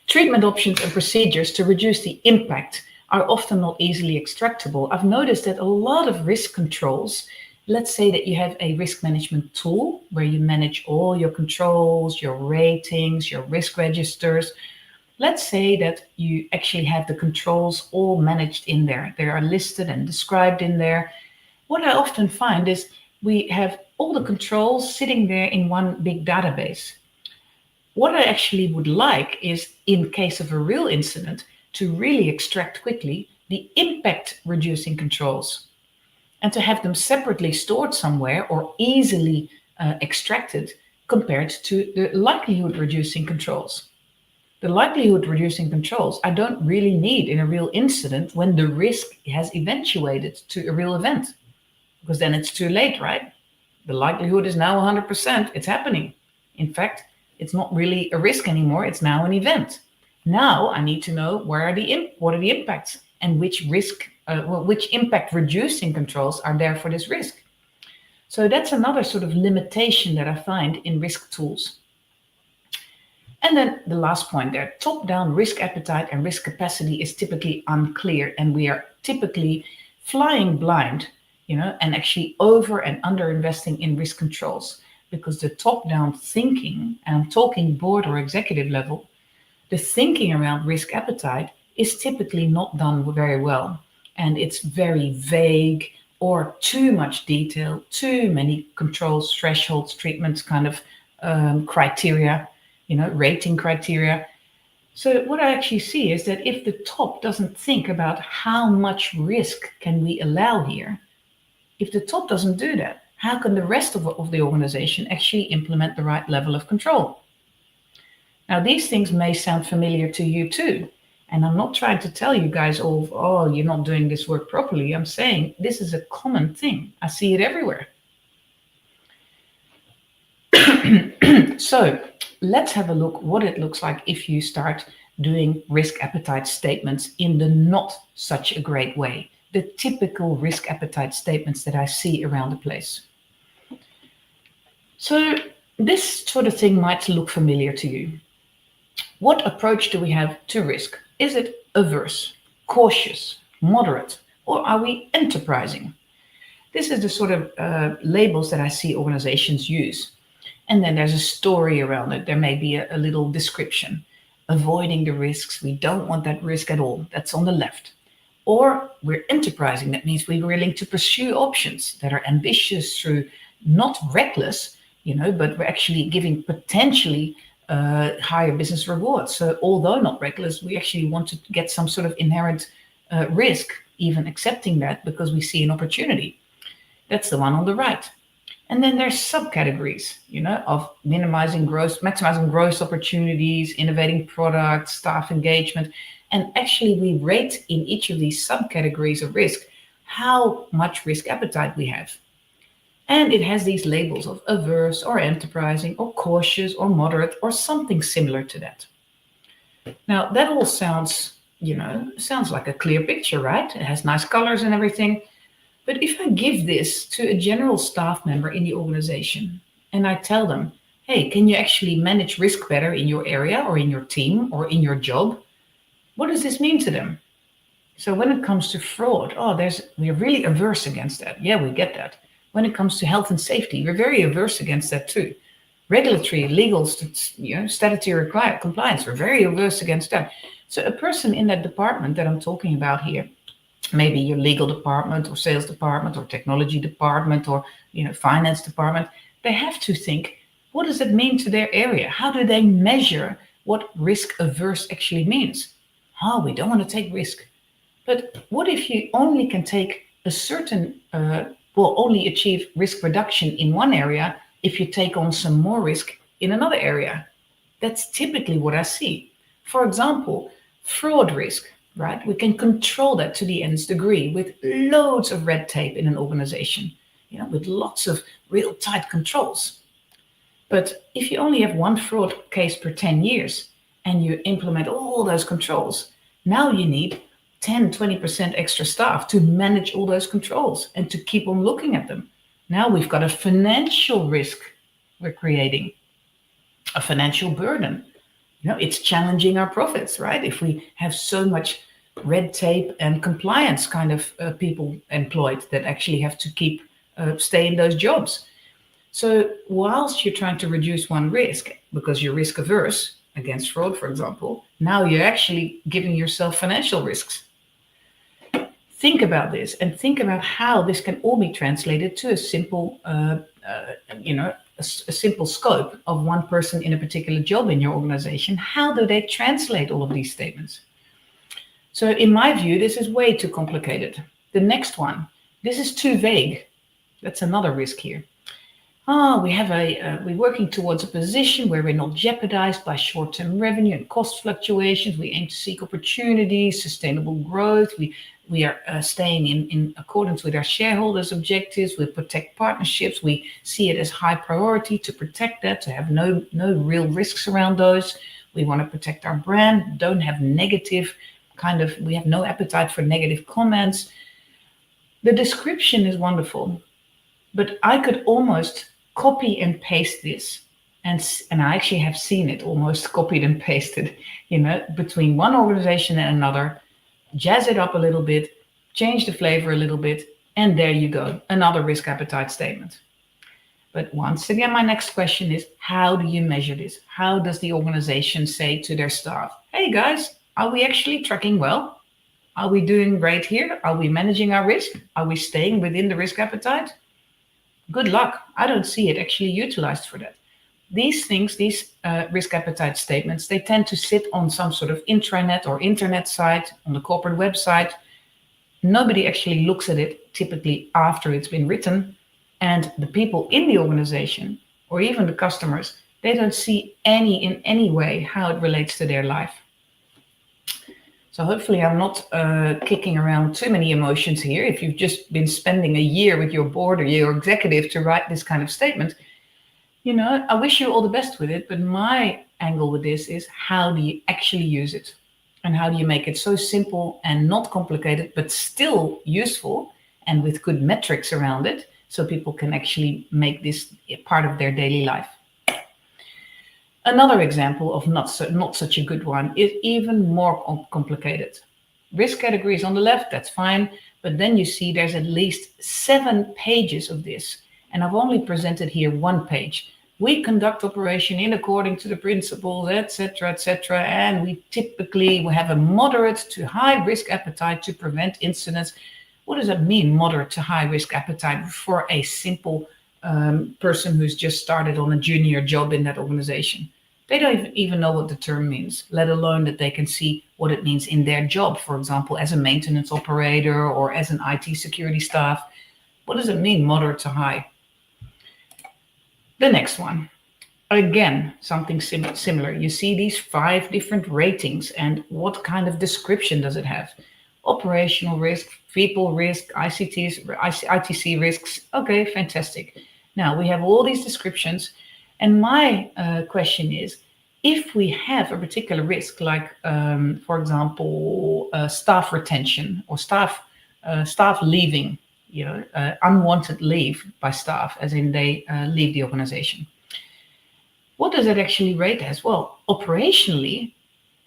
Treatment options and procedures to reduce the impact are often not easily extractable. I've noticed that a lot of risk controls, let's say that you have a risk management tool where you manage all your controls, your ratings, your risk registers. Let's say that you actually have the controls all managed in there. They are listed and described in there. What I often find is we have all the controls sitting there in one big database. What I actually would like is, in case of a real incident, to really extract quickly the impact reducing controls and to have them separately stored somewhere or easily extracted compared to the likelihood reducing controls. The likelihood reducing controls I don't really need in a real incident when the risk has eventuated to a real event, because then it's too late, right? The likelihood is now 100%, it's happening. In fact, it's not really a risk anymore, it's now an event. Now I need to know what are the impacts and which impact reducing controls are there for this risk. So that's another sort of limitation that I find in risk tools. And then the last point there, top-down risk appetite and risk capacity is typically unclear, and we are typically flying blind, and actually over and under investing in risk controls, because the top-down thinking, and I'm talking board or executive level, the thinking around risk appetite is typically not done very well. And it's very vague or too much detail, too many controls, thresholds, treatments, kind of criteria, rating criteria. So what I actually see is that if the top doesn't think about how much risk can we allow here, if the top doesn't do that, how can the rest of the organization actually implement the right level of control? Now, these things may sound familiar to you too. And I'm not trying to tell you guys all, oh, you're not doing this work properly. I'm saying this is a common thing. I see it everywhere. So let's have a look what it looks like if you start doing risk appetite statements in the not such a great way. The typical risk appetite statements that I see around the place. So this sort of thing might look familiar to you. What approach do we have to risk? Is it averse, cautious, moderate, or are we enterprising? This is the sort of labels that I see organizations use. And then there's a story around it. There may be a little description. Avoiding the risks. We don't want that risk at all. That's on the left. Or we're enterprising. That means we're willing to pursue options that are ambitious through not reckless, but we're actually giving potentially higher business rewards. So although not reckless, we actually want to get some sort of inherent risk, even accepting that because we see an opportunity. That's the one on the right. And then there's subcategories, of maximizing growth opportunities, innovating products, staff engagement. And actually we rate in each of these subcategories of risk how much risk appetite we have. And it has these labels of averse or enterprising or cautious or moderate or something similar to that. Now that all sounds like a clear picture, right? It has nice colors and everything. But if I give this to a general staff member in the organization and I tell them, hey, can you actually manage risk better in your area or in your team or in your job? What does this mean to them? So when it comes to fraud, we're really averse against that. Yeah, we get that. When it comes to health and safety, we're very averse against that too. Regulatory, legal, statutory compliance, we're very averse against that. So a person in that department that I'm talking about here, maybe your legal department or sales department or technology department or finance department, they have to think, what does it mean to their area? How do they measure what risk averse actually means? We don't want to take risk. But what if you only can take a certain, only achieve risk reduction in one area, if you take on some more risk in another area. That's typically what I see. For example, fraud risk, right? We can control that to the nth degree with loads of red tape in an organization, with lots of real tight controls. But if you only have one fraud case per 10 years and you implement all those controls, now you need 10, 20% extra staff to manage all those controls and to keep on looking at them. Now we've got a financial risk we're creating, a financial burden. It's challenging our profits, right? If we have so much red tape and compliance kind of people employed that actually have to stay in those jobs. So whilst you're trying to reduce one risk because you're risk averse against fraud, for example, now you're actually giving yourself financial risks. Think about this and think about how this can all be translated to a simple, a simple scope of one person in a particular job in your organization. How do they translate all of these statements? So in my view, this is way too complicated. The next one, this is too vague. That's another risk here. We're working towards a position where we're not jeopardized by short-term revenue and cost fluctuations. We aim to seek opportunities, sustainable growth. We are staying in accordance with our shareholders' objectives. We protect partnerships. We see it as high priority to protect that, to have no real risks around those. We want to protect our brand, don't have we have no appetite for negative comments. The description is wonderful, but I could almost copy and paste this. And I actually have seen it almost copied and pasted, between one organization and another, jazz it up a little bit, change the flavor a little bit, and there you go, another risk appetite statement. But once again, my next question is, how do you measure this? How does the organization say to their staff, hey guys, are we actually tracking well? Are we doing great here? Are we managing our risk? Are we staying within the risk appetite? Good luck. I don't see it actually utilized for that. These things, these risk appetite statements, they tend to sit on some sort of intranet or internet site, on the corporate website. Nobody actually looks at it typically after it's been written. And the people in the organization, or even the customers, they don't see in any way how it relates to their life. So hopefully I'm not kicking around too many emotions here. If you've just been spending a year with your board or your executive to write this kind of statement, I wish you all the best with it. But my angle with this is, how do you actually use it? And how do you make it so simple and not complicated, but still useful and with good metrics around it, so people can actually make this a part of their daily life? Another example of not such a good one is even more complicated. Risk categories on the left, that's fine. But then you see there's at least 7 pages of this. And I've only presented here 1 page. We conduct operation in according to the principles, etc., etc. And we typically have a moderate to high risk appetite to prevent incidents. What does that mean, moderate to high risk appetite, for a simple person who's just started on a junior job in that organization? They don't even know what the term means, let alone that they can see what it means in their job, for example, as a maintenance operator or as an IT security staff. What does it mean, moderate to high? The next one, again, something similar. You see these 5 different ratings, and what kind of description does it have? Operational risk, people risk, ITC risks. Okay, fantastic. Now we have all these descriptions. And my question is, if we have a particular risk, like, for example, staff retention or staff leaving, unwanted leave by staff, as in they leave the organization, what does it actually rate as? Well, operationally,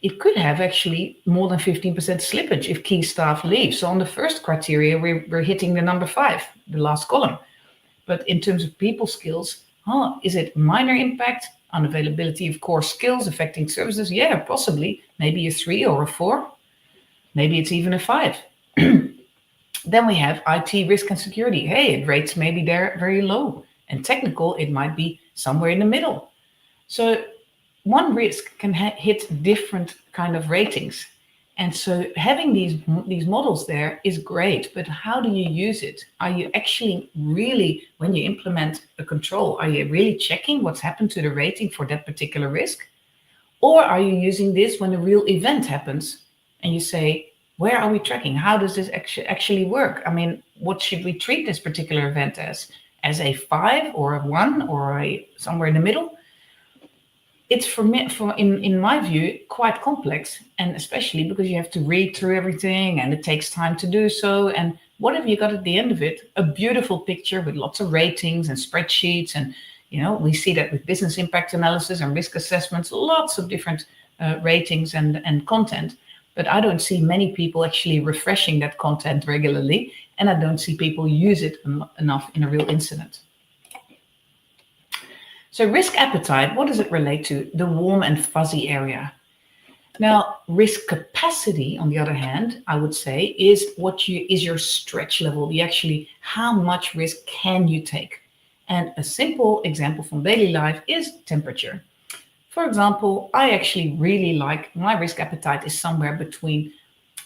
it could have actually more than 15% slippage if key staff leave. So on the first criteria, we're hitting the number 5, the last column. But in terms of people skills, is it minor impact, unavailability of core skills affecting services? Yeah, possibly. Maybe a 3 or a 4. Maybe it's even a 5. Then we have IT risk and security. Hey, it rates maybe they're very low. And technical, it might be somewhere in the middle. So one risk can hit different kind of ratings. And so having these models there is great, but how do you use it? Are you actually really, when you implement a control, are you really checking what's happened to the rating for that particular risk? Or are you using this when a real event happens and you say, where are we tracking? How does this actually work? I mean, what should we treat this particular event as? As a 5 or a 1 or somewhere in the middle? It's for me, in my view, quite complex, and especially because you have to read through everything and it takes time to do so. And what have you got at the end of it? A beautiful picture with lots of ratings and spreadsheets. And, we see that with business impact analysis and risk assessments, lots of different ratings and content. But I don't see many people actually refreshing that content regularly. And I don't see people use it enough in a real incident. So risk appetite, what does it relate to? The warm and fuzzy area. Now, risk capacity, on the other hand, I would say, is your stretch level. How much risk can you take? And a simple example from daily life is temperature. For example, I actually really like, my risk appetite is somewhere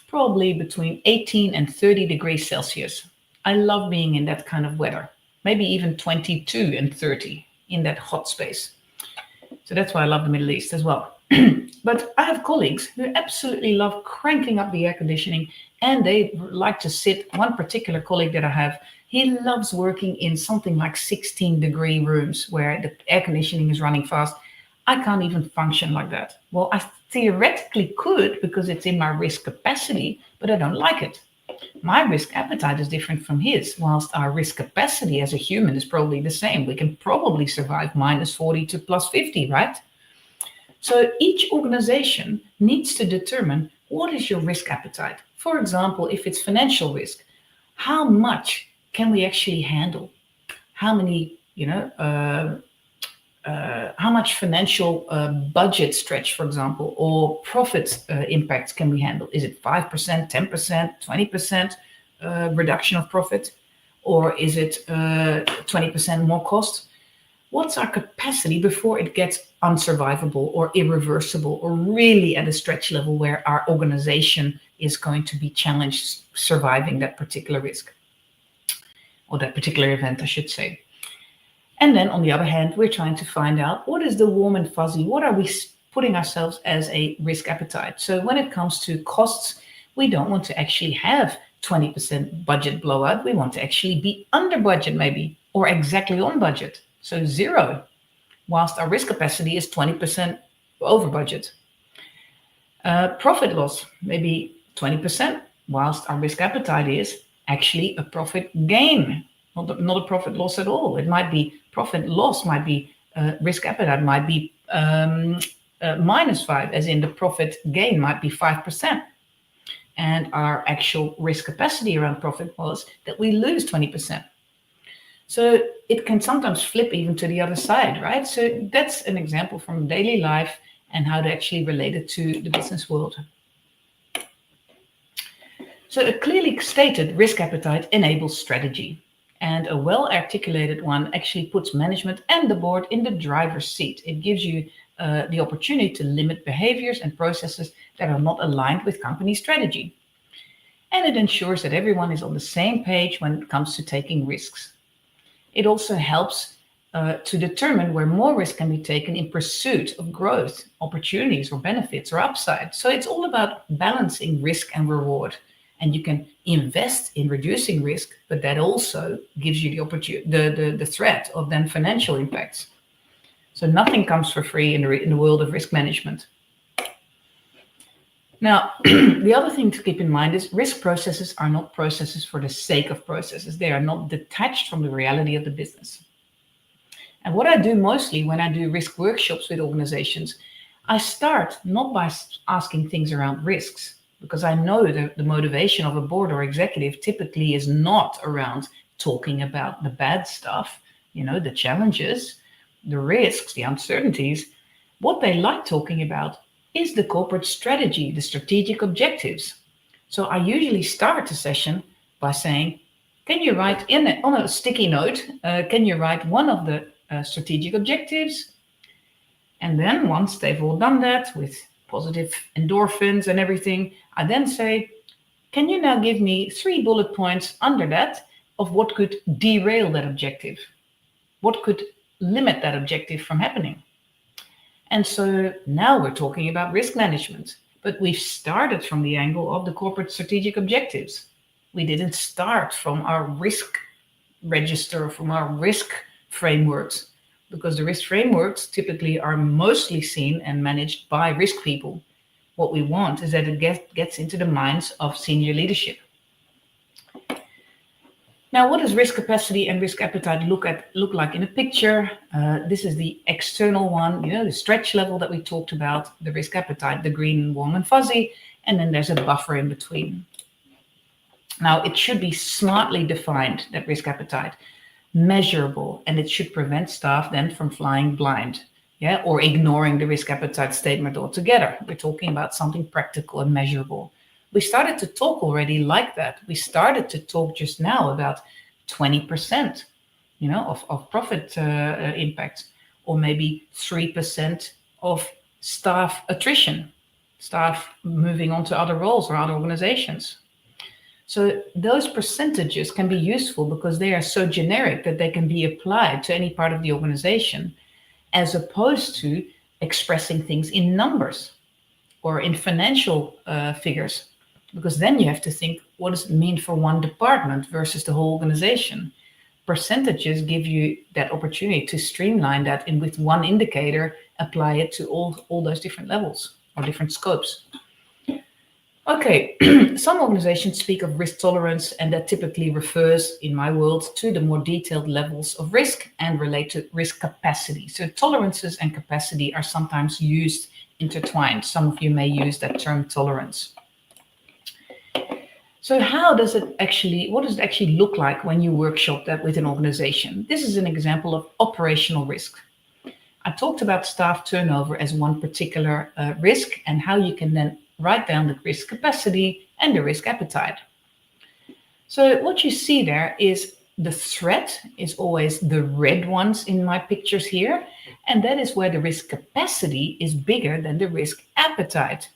probably between 18 and 30 degrees Celsius. I love being in that kind of weather, maybe even 22 and 30. In that hot space. So that's why I love the Middle East as well. But I have colleagues who absolutely love cranking up the air conditioning, and they like to sit. One particular colleague that I have, he loves working in something like 16-degree rooms where the air conditioning is running fast. I can't even function like that. Well, I theoretically could because it's in my risk capacity, but I don't like it. My risk appetite is different from his, whilst our risk capacity as a human is probably the same. We can probably survive -40 to +50, right? So each organization needs to determine what is your risk appetite. For example, if it's financial risk, how much can we actually handle? How many, how much financial budget stretch, for example, or profit impact can we handle? Is it 5%, 10%, 20% reduction of profit? Or is it 20% more cost? What's our capacity before it gets unsurvivable or irreversible or really at a stretch level where our organization is going to be challenged surviving that particular risk? Or that particular event, I should say. And then on the other hand, we're trying to find out what is the warm and fuzzy, what are we putting ourselves as a risk appetite? So when it comes to costs, we don't want to actually have 20% budget blowout. We want to actually be under budget maybe, or exactly on budget. So 0, whilst our risk capacity is 20% over budget. Profit loss, maybe 20%, whilst our risk appetite is actually a profit gain. Not a profit loss at all. It might be profit loss, might be risk appetite, might be -5, as in the profit gain might be 5%. And our actual risk capacity around profit was that we lose 20%. So it can sometimes flip even to the other side, right? So that's an example from daily life and how to actually relate it to the business world. So a clearly stated risk appetite enables strategy. And a well-articulated one actually puts management and the board in the driver's seat. It gives you the opportunity to limit behaviors and processes that are not aligned with company strategy. And it ensures that everyone is on the same page when it comes to taking risks. It also helps to determine where more risk can be taken in pursuit of growth, opportunities or benefits or upside. So it's all about balancing risk and reward. And you can invest in reducing risk, but that also gives you the opportunity, the threat of then financial impacts. So nothing comes for free in the world of risk management. Now, the other thing to keep in mind is risk processes are not processes for the sake of processes. They are not detached from the reality of the business. And what I do mostly when I do risk workshops with organizations, I start not by asking things around risks, because I know that the motivation of a board or executive typically is not around talking about the bad stuff, the challenges, the risks, the uncertainties. What they like talking about is the corporate strategy, the strategic objectives. So I usually start a session by saying, can you write on a sticky note, can you write one of the strategic objectives? And then once they've all done that with positive endorphins and everything, I then say, can you now give me 3 bullet points under that of what could derail that objective? What could limit that objective from happening? And so now we're talking about risk management, but we've started from the angle of the corporate strategic objectives. We didn't start from our risk register, from our risk frameworks, because the risk frameworks typically are mostly seen and managed by risk people. What we want is that it gets into the minds of senior leadership. Now, what does risk capacity and risk appetite look like in a picture? This is the external one, the stretch level that we talked about, the risk appetite, the green, warm, and fuzzy, and then there's a buffer in between. Now, it should be smartly defined, that risk appetite, measurable, and it should prevent staff then from flying blind, or ignoring the risk appetite statement altogether. We're talking about something practical and measurable. We started to talk already like that. We started to talk just now about 20%, of profit impact, or maybe 3% of staff attrition, staff moving on to other roles or other organizations. So those percentages can be useful because they are so generic that they can be applied to any part of the organization, as opposed to expressing things in numbers or in financial figures. Because then you have to think, what does it mean for one department versus the whole organization? Percentages give you that opportunity to streamline that and with one indicator, apply it to all those different levels or different scopes. Okay, some organizations speak of risk tolerance, and that typically refers, in my world, to the more detailed levels of risk and relate to risk capacity. So tolerances and capacity are sometimes used intertwined. Some of you may use that term tolerance. So what does it actually look like when you workshop that with an organization? This is an example of operational risk. I talked about staff turnover as one particular risk, and how you can then write down the risk capacity and the risk appetite. So what you see there is the threat is always the red ones in my pictures here, and that is where the risk capacity is bigger than the risk appetite.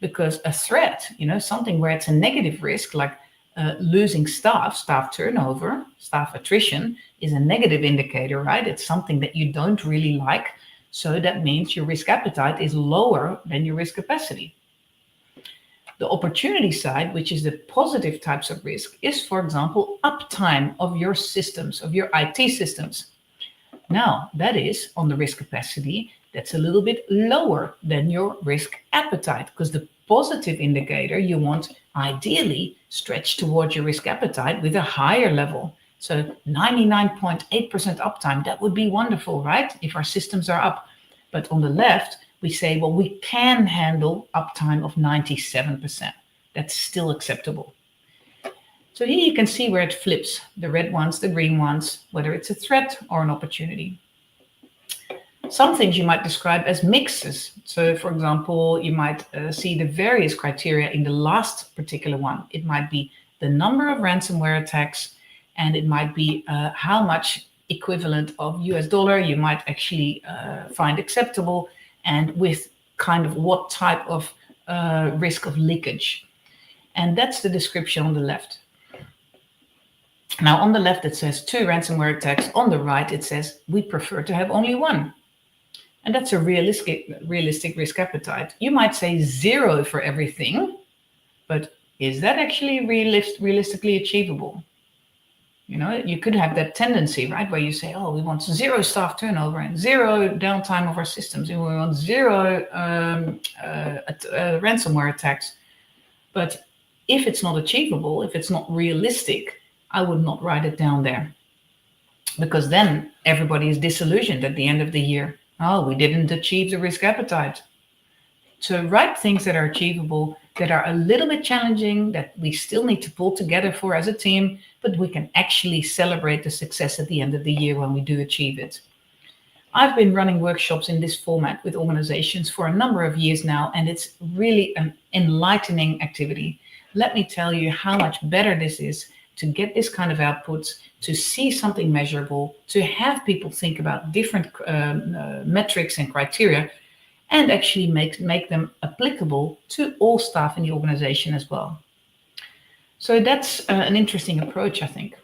Because a threat, something where it's a negative risk, like losing staff turnover, staff attrition, is a negative indicator, right? It's something that you don't really like. So that means your risk appetite is lower than your risk capacity. The opportunity side, which is the positive types of risk, is, for example, uptime of your systems, of your IT systems. Now, that is on the risk capacity, that's a little bit lower than your risk appetite, because the positive indicator you want ideally stretched towards your risk appetite with a higher level. So 99.8% uptime, that would be wonderful, right? If our systems are up. But on the left, we say, well, we can handle uptime of 97%. That's still acceptable. So here you can see where it flips, the red ones, the green ones, whether it's a threat or an opportunity. Some things you might describe as mixes. So for example, you might see the various criteria in the last particular one. It might be the number of ransomware attacks, and it might be how much equivalent of US dollar you might actually find acceptable, and with kind of what type of risk of leakage. And that's the description on the left. Now on the left it says 2 ransomware attacks. On the right it says we prefer to have only 1. And that's a realistic risk appetite. You might say 0 for everything, but is that actually realistically achievable? You could have that tendency, right, where you say, oh, we want 0 staff turnover and 0 downtime of our systems, and we want 0 ransomware attacks. But if it's not achievable, if it's not realistic, I would not write it down there, because then everybody is disillusioned at the end of the year. Oh, we didn't achieve the risk appetite. To write things that are achievable, that are a little bit challenging, that we still need to pull together for as a team, but we can actually celebrate the success at the end of the year when we do achieve it. I've been running workshops in this format with organizations for a number of years now, and it's really an enlightening activity. Let me tell you how much better this is to get this kind of outputs, to see something measurable, to have people think about different metrics and criteria, and actually make them applicable to all staff in the organization as well. So that's an interesting approach, I think.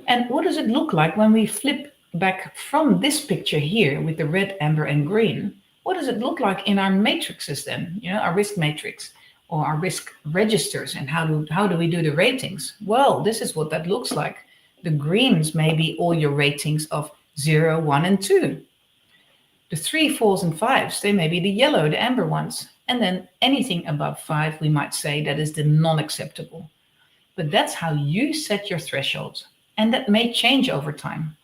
And what does it look like when we flip back from this picture here with the red, amber, and green? What does it look like in our matrices then? Our risk matrix or our risk registers, and how do we do the ratings? Well, this is what that looks like. The greens may be all your ratings of 0, 1, and 2. The 3, 4s, and 5s, they may be the yellow, the amber ones. And then anything above 5, we might say that is the non-acceptable. But that's how you set your thresholds. And that may change over time.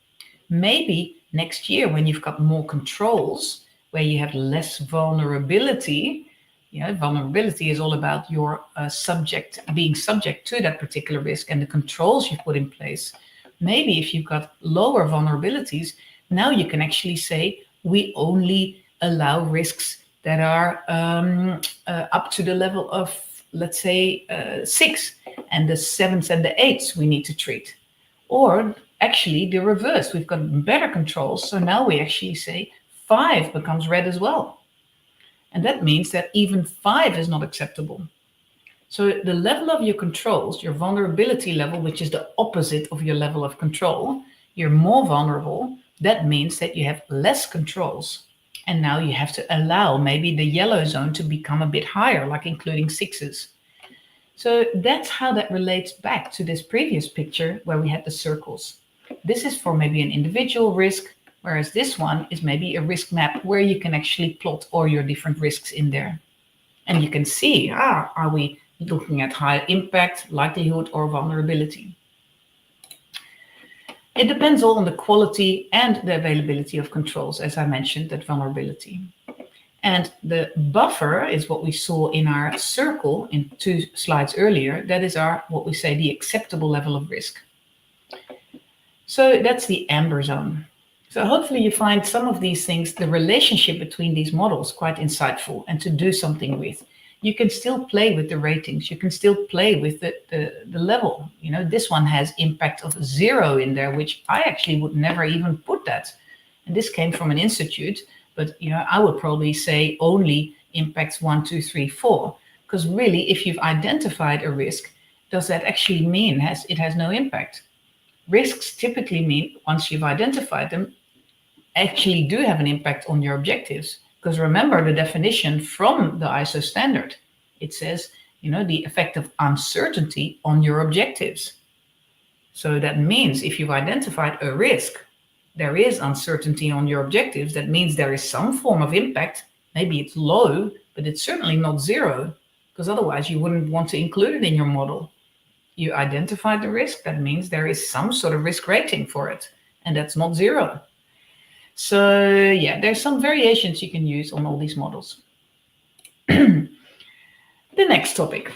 Maybe next year when you've got more controls, where you have less vulnerability. Vulnerability is all about your being subject to that particular risk and the controls you put in place. Maybe if you've got lower vulnerabilities, now you can actually say, we only allow risks that are up to the level of, let's say, 6, and the 7s and the 8s we need to treat. Or actually the reverse, we've got better controls, so now we actually say 5 becomes red as well. And that means that even 5 is not acceptable. So the level of your controls, your vulnerability level, which is the opposite of your level of control, you're more vulnerable. That means that you have less controls. And now you have to allow maybe the yellow zone to become a bit higher, like including 6s. So that's how that relates back to this previous picture where we had the circles. This is for maybe an individual risk, whereas this one is maybe a risk map where you can actually plot all your different risks in there. And you can see, are we looking at high impact, likelihood, or vulnerability? It depends all on the quality and the availability of controls, as I mentioned, that vulnerability. And the buffer is what we saw in our circle in 2 slides earlier. That is what we say, the acceptable level of risk. So that's the amber zone. So hopefully you find some of these things, the relationship between these models, quite insightful and to do something with. You can still play with the ratings. You can still play with the level. This one has impact of 0 in there, which I actually would never even put that. And this came from an institute, but I would probably say only impacts 1, 2, 3, 4. Because really, if you've identified a risk, does that actually mean it has no impact? Risks typically mean, once you've identified them, actually do have an impact on your objectives. Because remember the definition from the ISO standard. It says, the effect of uncertainty on your objectives. So that means if you've identified a risk, there is uncertainty on your objectives. That means there is some form of impact. Maybe it's low, but it's certainly not 0, because otherwise you wouldn't want to include it in your model. You identified the risk. That means there is some sort of risk rating for it, and that's not 0. So yeah, there's some variations you can use on all these models. The next topic.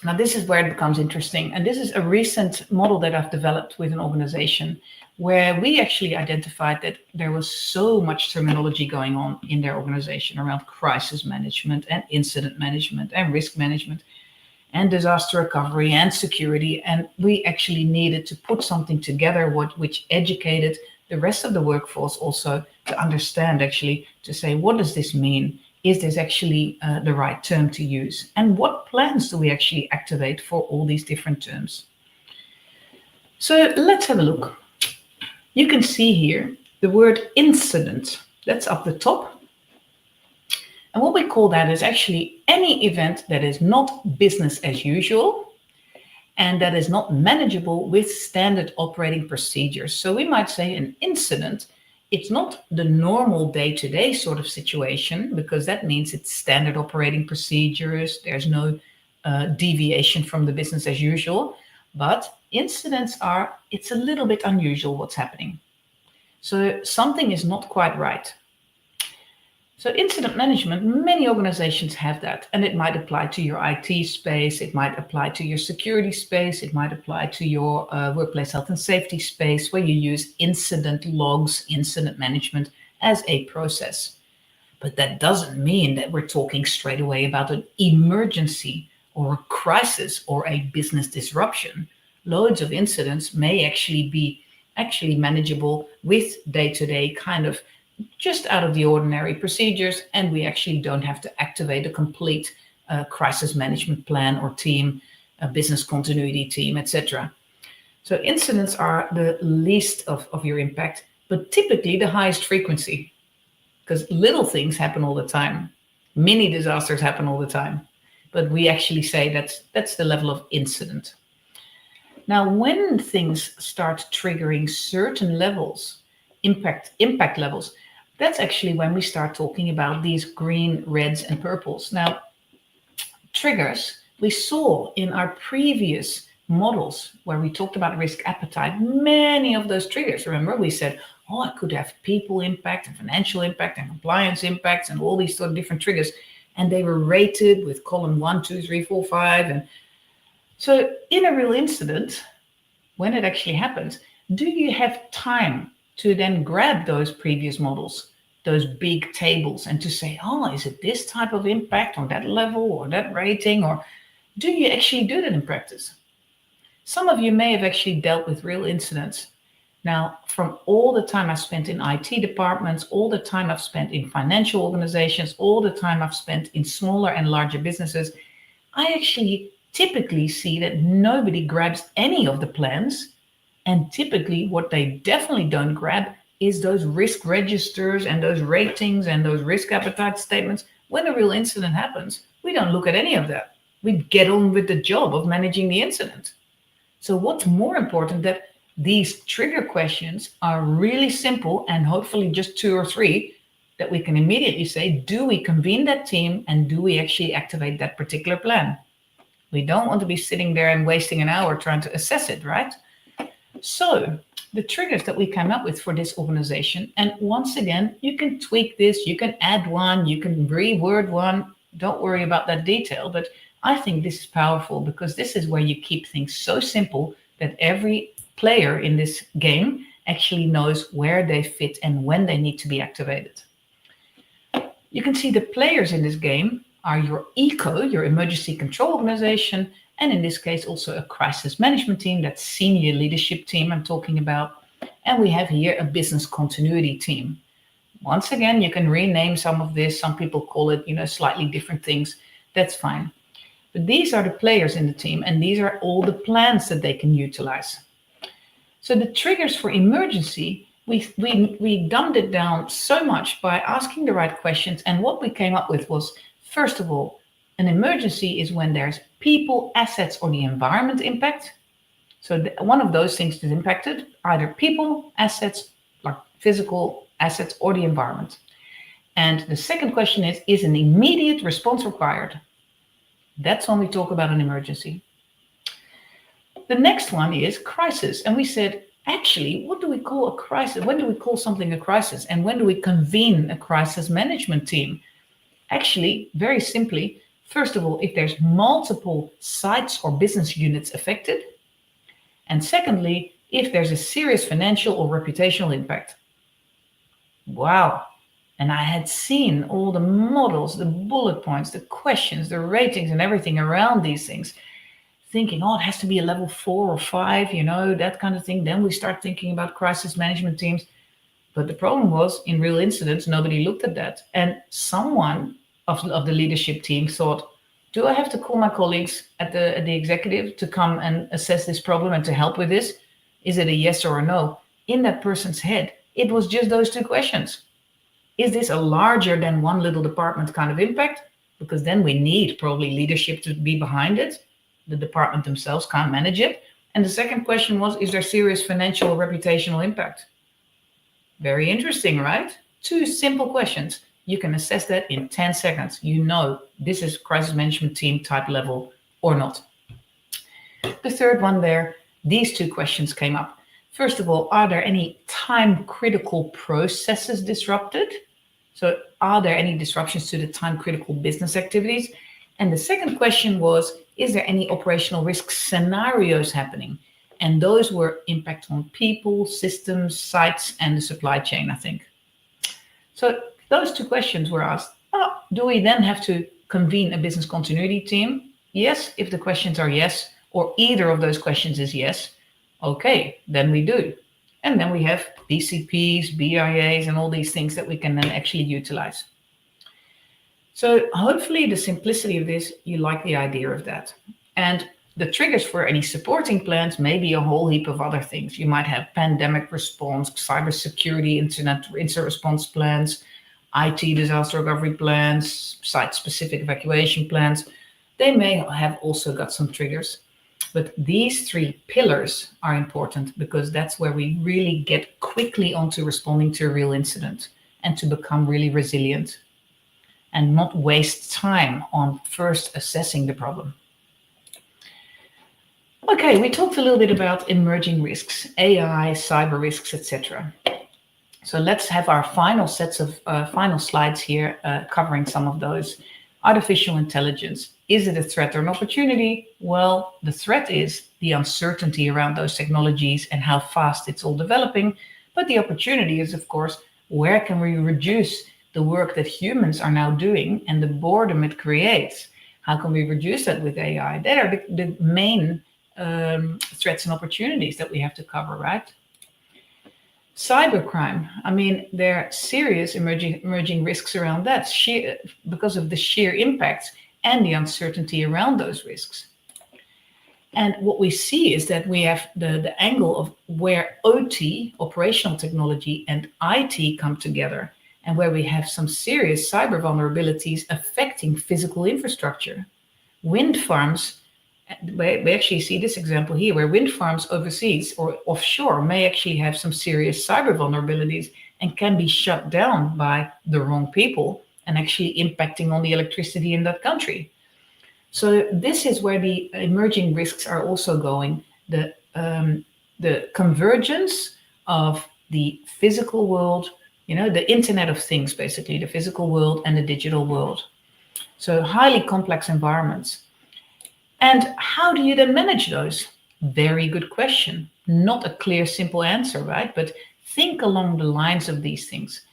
Now this is where it becomes interesting. And this is a recent model that I've developed with an organization where we actually identified that there was so much terminology going on in their organization around crisis management and incident management and risk management and disaster recovery and security. And we actually needed to put something together which educated the rest of the workforce also to understand, actually, to say, what does this mean? Is this actually the right term to use? And what plans do we actually activate for all these different terms? So let's have a look. You can see here the word incident. That's up the top. And what we call that is actually any event that is not business as usual and that is not manageable with standard operating procedures. So we might say an incident, it's not the normal day-to-day sort of situation, because that means it's standard operating procedures. There's no deviation from the business as usual. But incidents it's a little bit unusual what's happening. So something is not quite right. So incident management, many organizations have that, and it might apply to your IT space, it might apply to your security space, it might apply to your workplace health and safety space, where you use incident logs, incident management as a process. But that doesn't mean that we're talking straight away about an emergency or a crisis or a business disruption. Loads of incidents may actually be manageable with day-to-day kind of just out of the ordinary procedures, and we actually don't have to activate a complete crisis management plan or team, a business continuity team, etc. So incidents are the least of your impact, but typically the highest frequency, because little things happen all the time. Mini disasters happen all the time, but we actually say that's the level of incident. Now, when things start triggering certain levels, impact levels, that's actually when we start talking about these green, reds, and purples. Now, triggers, we saw in our previous models where we talked about risk appetite, many of those triggers. Remember, we said, oh, it could have people impact and financial impact and compliance impacts and all these sort of different triggers. And they were rated with column 1, 2, 3, 4, 5. And so in a real incident, when it actually happens, do you have time to then grab those previous models, those big tables, and to say, oh, is it this type of impact on that level or that rating? Or do you actually do that in practice? Some of you may have actually dealt with real incidents. Now, from all the time I've spent in IT departments, all the time I've spent in financial organizations, all the time I've spent in smaller and larger businesses, I actually typically see that nobody grabs any of the plans. And typically what they definitely don't grab is those risk registers and those ratings and those risk appetite statements. When a real incident happens, we don't look at any of that. We get on with the job of managing the incident. So what's more important, that these trigger questions are really simple, and hopefully just 2 or 3 that we can immediately say, do we convene that team and do we actually activate that particular plan? We don't want to be sitting there and wasting an hour trying to assess it, right? So the triggers that we came up with for this organization, and once again, you can tweak this, you can add one, you can reword one, don't worry about that detail, but I think this is powerful because this is where you keep things so simple that every player in this game actually knows where they fit and when they need to be activated. You can see the players in this game are your ECO, your emergency control organization, and in this case also a crisis management team, that senior leadership team I'm talking about. And we have here a business continuity team. Once again, you can rename some of this. Some people call it, slightly different things. That's fine. But these are the players in the team, and these are all the plans that they can utilize. So the triggers for emergency, we dumbed it down so much by asking the right questions. And what we came up with was, first of all, an emergency is when there's people, assets, or the environment impact. So one of those things is impacted, either people, assets, like physical assets, or the environment. And the second question is an immediate response required? That's when we talk about an emergency. The next one is crisis. And we said, actually, what do we call a crisis? When do we call something a crisis? And when do we convene a crisis management team? Actually, very simply, first of all, if there's multiple sites or business units affected. And secondly, if there's a serious financial or reputational impact. Wow. And I had seen all the models, the bullet points, the questions, the ratings and everything around these things, thinking, oh, it has to be a level 4 or 5, that kind of thing. Then we start thinking about crisis management teams. But the problem was, in real incidents, nobody looked at that. And someone of the leadership team thought, do I have to call my colleagues at the executive to come and assess this problem and to help with this? Is it a yes or a no? In that person's head, it was just those 2 questions. Is this a larger than one little department kind of impact? Because then we need probably leadership to be behind it. The department themselves can't manage it. And the second question was, is there serious financial or reputational impact? Very interesting, right? 2 simple questions. You can assess that in 10 seconds. This is crisis management team type level or not. The third one there, these 2 questions came up. First of all, are there any time critical processes disrupted? So are there any disruptions to the time critical business activities? And the second question was, is there any operational risk scenarios happening? And those were impact on people, systems, sites, and the supply chain, I think. So those 2 questions were asked. Do we then have to convene a business continuity team? Yes, if the questions are yes, or either of those questions is yes. Okay, then we do. And then we have BCPs, BIAs, and all these things that we can then actually utilize. So hopefully the simplicity of this, you like the idea of that. And the triggers for any supporting plans may be a whole heap of other things. You might have pandemic response, cybersecurity, incident response plans, IT disaster recovery plans, site-specific evacuation plans. They may have also got some triggers. But these three pillars are important because that's where we really get quickly onto responding to a real incident and to become really resilient and not waste time on first assessing the problem. Okay, we talked a little bit about emerging risks, AI, cyber risks, etc. So let's have our final sets of final slides here covering some of those. Artificial intelligence, is it a threat or an opportunity? Well, the threat is the uncertainty around those technologies and how fast it's all developing. But the opportunity is, of course, where can we reduce the work that humans are now doing and the boredom it creates? How can we reduce that with AI? That are the main threats and opportunities that we have to cover, right? Cybercrime, I mean, there are serious emerging risks around that because of the sheer impact and the uncertainty around those risks. And what we see is that we have the angle of where OT, operational technology, and IT come together, and where we have some serious cyber vulnerabilities affecting physical infrastructure. Wind farms, we actually see this example here, where wind farms overseas or offshore may actually have some serious cyber vulnerabilities and can be shut down by the wrong people and actually impacting on the electricity in that country. So this is where the emerging risks are also going, the convergence of the physical world, the Internet of Things, basically, the physical world and the digital world. So highly complex environments. And how do you then manage those? Very good question. Not a clear, simple answer, right? But think along the lines of these things.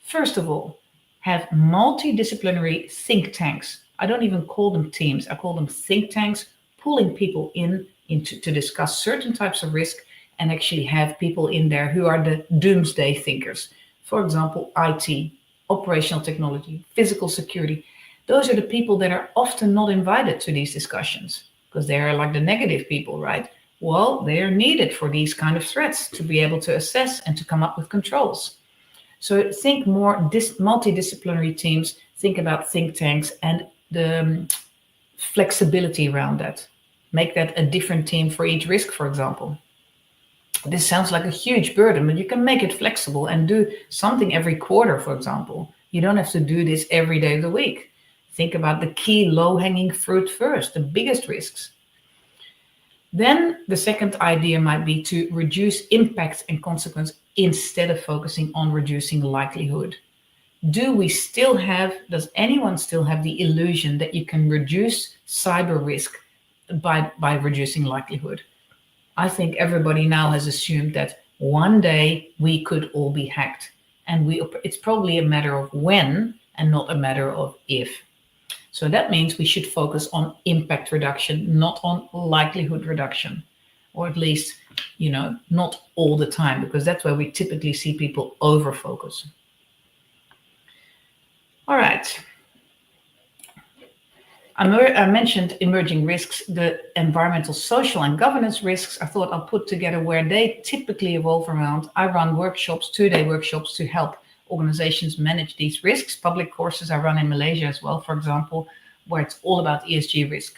First of all, have multidisciplinary think tanks. I don't even call them teams. I call them think tanks, pulling people to discuss certain types of risk and actually have people in there who are the doomsday thinkers. For example, IT, operational technology, physical security. Those are the people that are often not invited to these discussions because they are like the negative people, right? Well, they are needed for these kind of threats to be able to assess and to come up with controls. So think more multidisciplinary teams, think about think tanks and the flexibility around that. Make that a different team for each risk, for example. This sounds like a huge burden, but you can make it flexible and do something every quarter, for example. You don't have to do this every day of the week. Think about the key low-hanging fruit first, the biggest risks. Then the second idea might be to reduce impact and consequence instead of focusing on reducing likelihood. Does anyone still have the illusion that you can reduce cyber risk by reducing likelihood? I think everybody now has assumed that one day we could all be hacked, and it's probably a matter of when and not a matter of if. So that means we should focus on impact reduction, not on likelihood reduction, or at least, not all the time, because that's where we typically see people over-focus. All right. I mentioned emerging risks, the environmental, social, and governance risks. I thought I'll put together where they typically evolve around. I run workshops, 2-day workshops to help organizations manage these risks. Public courses I run in Malaysia as well, for example, where it's all about ESG risk.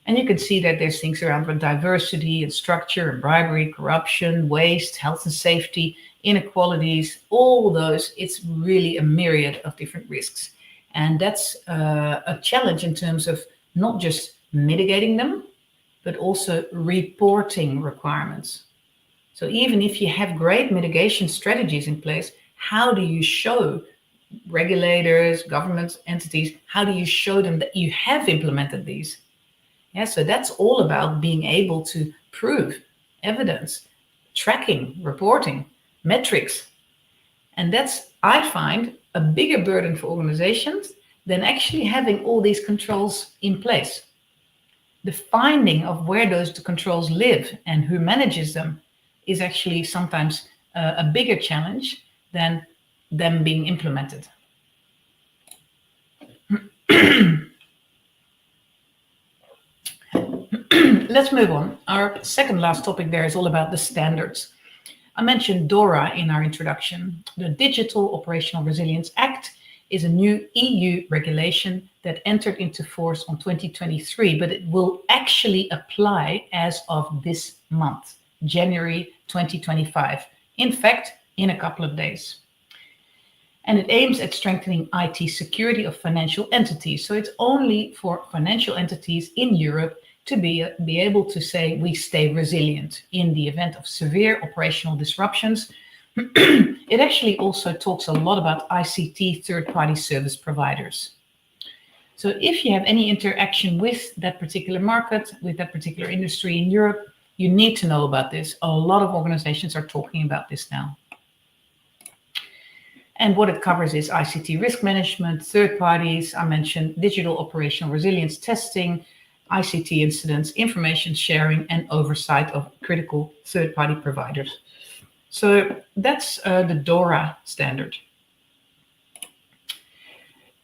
And you can see that there's things around diversity and structure and bribery, corruption, waste, health and safety, inequalities, all those. It's really a myriad of different risks. And that's a challenge in terms of not just mitigating them, but also reporting requirements. So even if you have great mitigation strategies in place, how do you show regulators, governments, entities, how do you show them that you have implemented these? Yeah, so that's all about being able to prove evidence, tracking, reporting, metrics. And that's, I find, a bigger burden for organizations than actually having all these controls in place. The finding of where those controls live and who manages them is actually sometimes a bigger challenge than them being implemented. Let's move on. Our second last topic there is all about the standards. I mentioned DORA in our introduction. The Digital Operational Resilience Act is a new EU regulation that entered into force on 2023, but it will actually apply as of this month, January 2025. In fact, in a couple of days. And it aims at strengthening IT security of financial entities. So it's only for financial entities in Europe to be able to say we stay resilient in the event of severe operational disruptions. It actually also talks a lot about ICT third-party service providers. So if you have any interaction with that particular market, with that particular industry in Europe, you need to know about this. A lot of organizations are talking about this now. And what it covers is ICT risk management, third parties, I mentioned digital operational resilience testing, ICT incidents, information sharing, and oversight of critical third-party providers. So that's the DORA standard.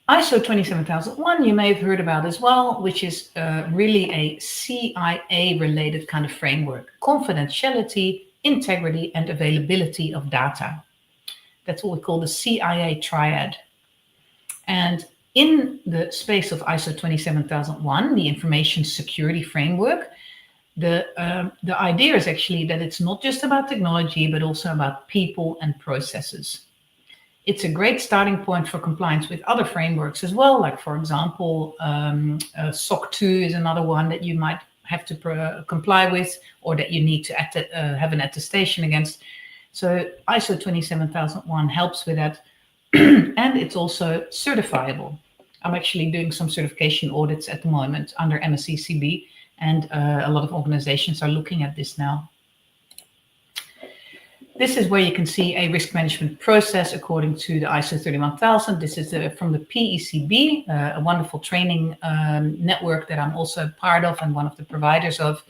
ISO 27001, you may have heard about as well, which is really a CIA-related kind of framework. Confidentiality, integrity, and availability of data. That's what we call the CIA triad. And in the space of ISO 27001, the information security framework, the idea is actually that it's not just about technology, but also about people and processes. It's a great starting point for compliance with other frameworks as well, like, for example, SOC 2 is another one that you might have to comply with, or that you need to have an attestation against. So ISO 27001 helps with that, and it's also certifiable. I'm actually doing some certification audits at the moment under MSCCB, and a lot of organizations are looking at this now. This is where you can see a risk management process according to the ISO 31000. This is from the PECB, a wonderful training network that I'm also part of and one of the providers of.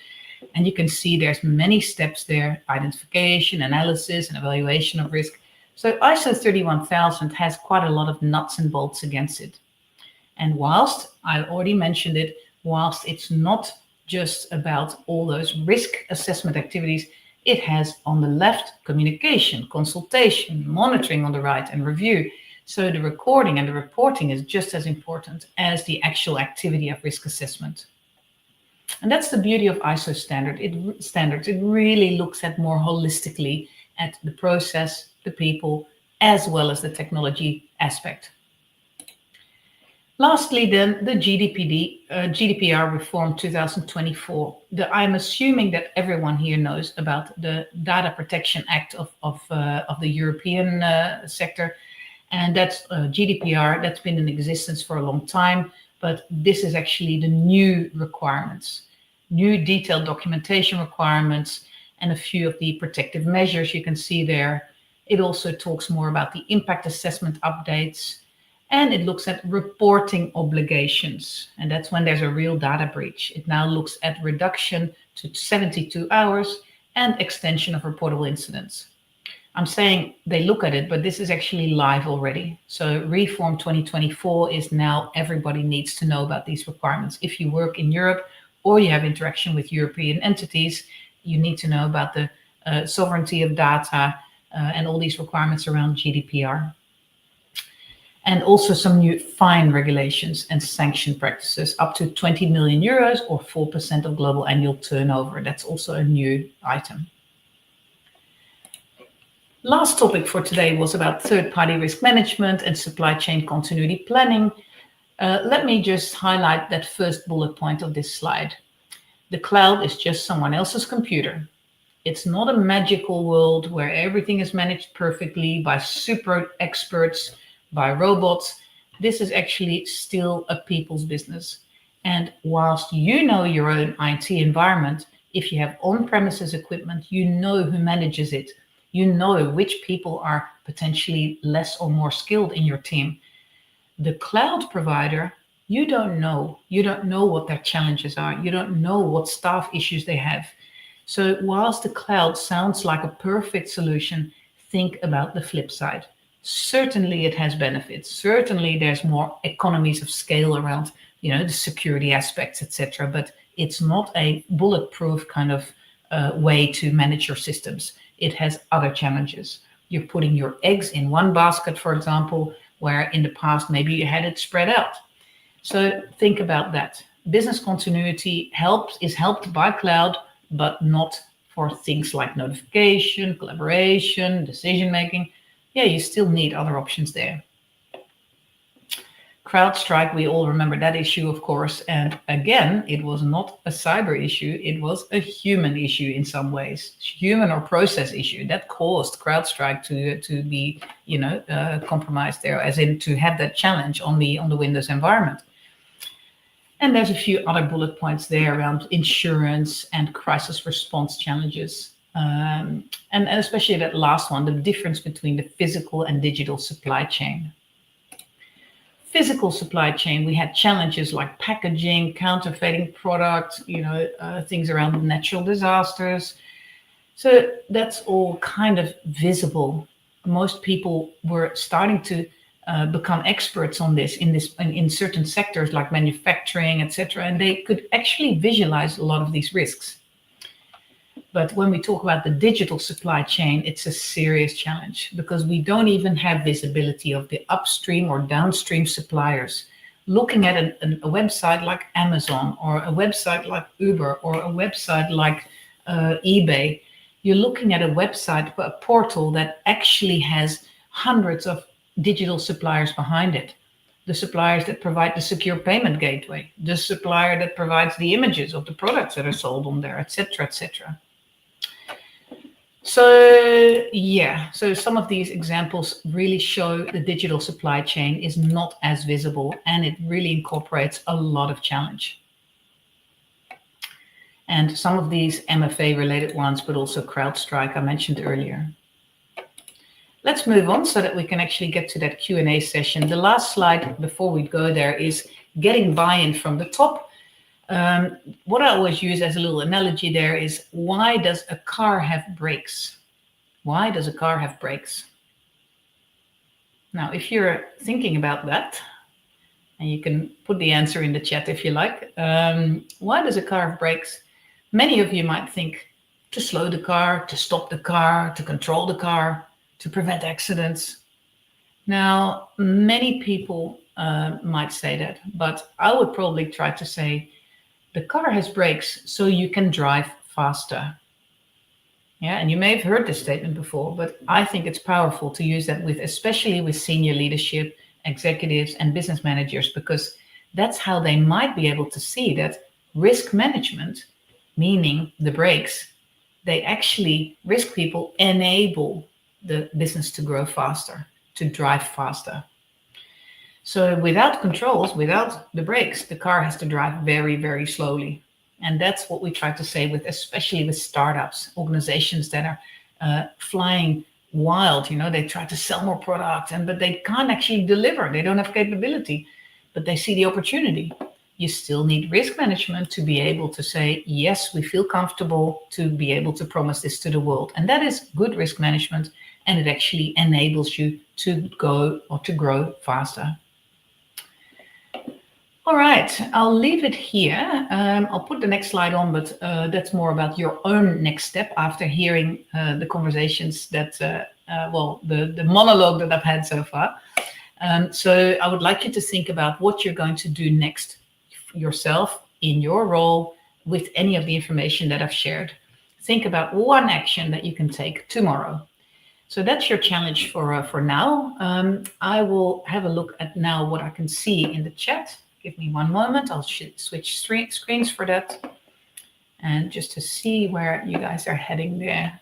And you can see there's many steps there: identification, analysis, and evaluation of risk. So ISO 31000 has quite a lot of nuts and bolts against it. And whilst I already mentioned it, whilst it's not just about all those risk assessment activities, it has on the left communication, consultation, monitoring on the right, and review. So the recording and the reporting is just as important as the actual activity of risk assessment. And that's the beauty of ISO standards. It really looks at more holistically at the process, the people, as well as the technology aspect. Lastly, then, the GDPR reform 2024. I'm assuming that everyone here knows about the Data Protection Act of the European sector. And that's GDPR, that's been in existence for a long time. But this is actually the new requirements, new detailed documentation requirements, and a few of the protective measures you can see there. It also talks more about the impact assessment updates, and it looks at reporting obligations. And that's when there's a real data breach. It now looks at reduction to 72 hours and extension of reportable incidents. I'm saying they look at it, but this is actually live already. So Reform 2024 is now, everybody needs to know about these requirements. If you work in Europe or you have interaction with European entities, you need to know about the sovereignty of data and all these requirements around GDPR. And also some new fine regulations and sanction practices up to 20 million euros or 4% of global annual turnover. That's also a new item. Last topic for today was about third-party risk management and supply chain continuity planning. Let me just highlight that first bullet point of this slide. The cloud is just someone else's computer. It's not a magical world where everything is managed perfectly by super experts, by robots. This is actually still a people's business. And whilst you know your own IT environment, if you have on-premises equipment, you know who manages it. You know which people are potentially less or more skilled in your team. The cloud provider, you don't know. You don't know what their challenges are. You don't know what staff issues they have. So whilst the cloud sounds like a perfect solution, think about the flip side. Certainly it has benefits. Certainly there's more economies of scale around, the security aspects, etc. But it's not a bulletproof kind of way to manage your systems. It has other challenges. You're putting your eggs in one basket, for example, where in the past maybe you had it spread out. So think about that. Business continuity is helped by cloud, but not for things like notification, collaboration, decision making. Yeah, you still need other options there. CrowdStrike, we all remember that issue, of course. And again, it was not a cyber issue. It was a human issue in some ways, human or process issue that caused CrowdStrike to be, compromised there, as in to have that challenge on the Windows environment. And there's a few other bullet points there around insurance and crisis response challenges. And especially that last one, the difference between the physical and digital supply chain. Physical supply chain, we had challenges like packaging, counterfeiting products, things around natural disasters. So that's all kind of visible. Most people were starting to become experts on this in certain sectors like manufacturing, etc. And they could actually visualize a lot of these risks. But when we talk about the digital supply chain, it's a serious challenge because we don't even have visibility of the upstream or downstream suppliers. Looking at a website like Amazon or a website like Uber or a website like eBay, you're looking at a website, a portal that actually has hundreds of digital suppliers behind it. The suppliers that provide the secure payment gateway, the supplier that provides the images of the products that are sold on there, etc., etc. So some of these examples really show the digital supply chain is not as visible, and it really incorporates a lot of challenge. And some of these MFA related ones, but also CrowdStrike I mentioned earlier. Let's move on so that we can actually get to that Q&A session. The last slide before we go there is getting buy-in from the top. What I always use as a little analogy there is, why does a car have brakes? Why does a car have brakes? Now, if you're thinking about that, and you can put the answer in the chat if you like, why does a car have brakes? Many of you might think to slow the car, to stop the car, to control the car, to prevent accidents. Now, many people might say that, but I would probably try to say the car has brakes so you can drive faster. Yeah, and you may have heard this statement before, but I think it's powerful to use that especially with senior leadership, executives, and business managers, because that's how they might be able to see that risk management, meaning the brakes, risk people enable the business to grow faster, to drive faster. So without controls, without the brakes, the car has to drive very, very slowly. And that's what we try to say especially with startups, organizations that are flying wild. They try to sell more product, but they can't actually deliver. They don't have capability, but they see the opportunity. You still need risk management to be able to say, yes, we feel comfortable to be able to promise this to the world. And that is good risk management. And it actually enables you to go or to grow faster. All right, I'll leave it here. I'll put the next slide on, but that's more about your own next step after hearing the conversations the monologue that I've had so far. So I would like you to think about what you're going to do next yourself in your role with any of the information that I've shared. Think about one action that you can take tomorrow. So that's your challenge for now. I will have a look at now what I can see in the chat. Give me one moment. I'll switch screens for that. And just to see where you guys are heading there.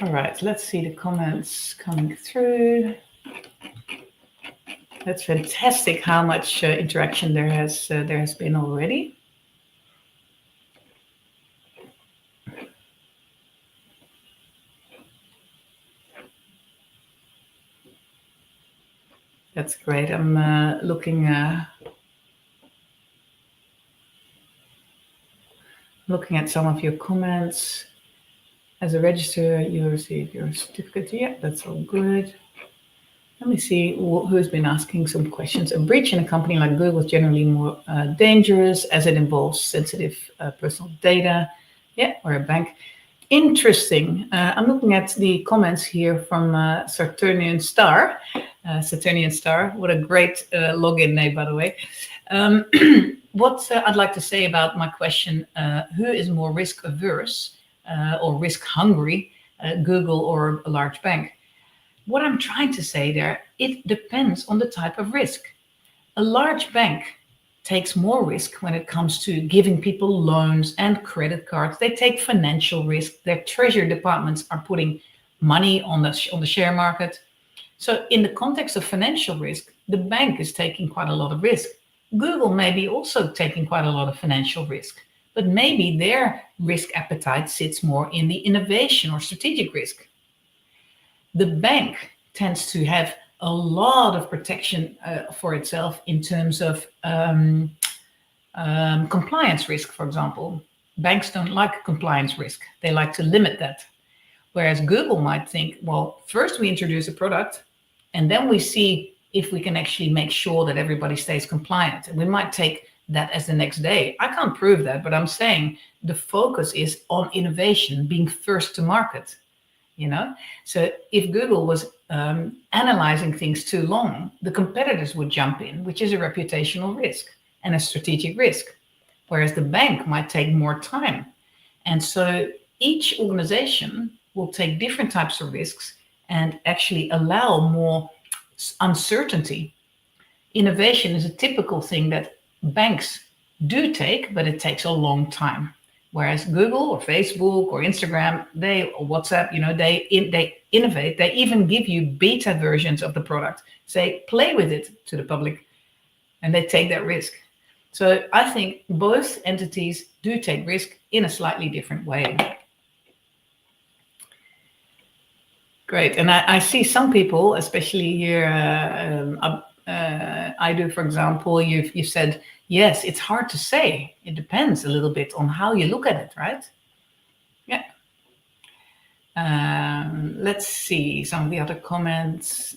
All right, let's see the comments coming through. That's fantastic how much interaction there has been already. That's great. I'm looking at some of your comments. As a register, you receive your certificate. Yeah, that's all good. Let me see who's been asking some questions. A breach in a company like Google is generally more dangerous as it involves sensitive personal data. Yeah, or a bank. Interesting. I'm looking at the comments here from Saturnian Star. Saturnian Star, what a great login name, by the way. What I'd like to say about my question, who is more risk averse or risk hungry, Google or a large bank? What I'm trying to say there, it depends on the type of risk. A large bank takes more risk when it comes to giving people loans and credit cards. They take financial risk. Their treasury departments are putting money on the share market. So in the context of financial risk, the bank is taking quite a lot of risk. Google may be also taking quite a lot of financial risk, but maybe their risk appetite sits more in the innovation or strategic risk. The bank tends to have a lot of protection for itself in terms of compliance risk, for example. Banks don't like compliance risk. They like to limit that. Whereas Google might think, well, first we introduce a product and then we see if we can actually make sure that everybody stays compliant. And we might take that as the next day. I can't prove that, but I'm saying the focus is on innovation, being first to market. So if Google was analyzing things too long, the competitors would jump in, which is a reputational risk and a strategic risk, whereas the bank might take more time. And so each organization will take different types of risks and actually allow more uncertainty. Innovation is a typical thing that banks do take, but it takes a long time. Whereas Google or Facebook or Instagram, or WhatsApp, they innovate. They even give you beta versions of the product, say, play with it to the public, and they take that risk. So I think both entities do take risk in a slightly different way. Great. And I see some people, especially here, I do, for example, you said, yes, it's hard to say. It depends a little bit on how you look at it, right? Yeah. Let's see some of the other comments.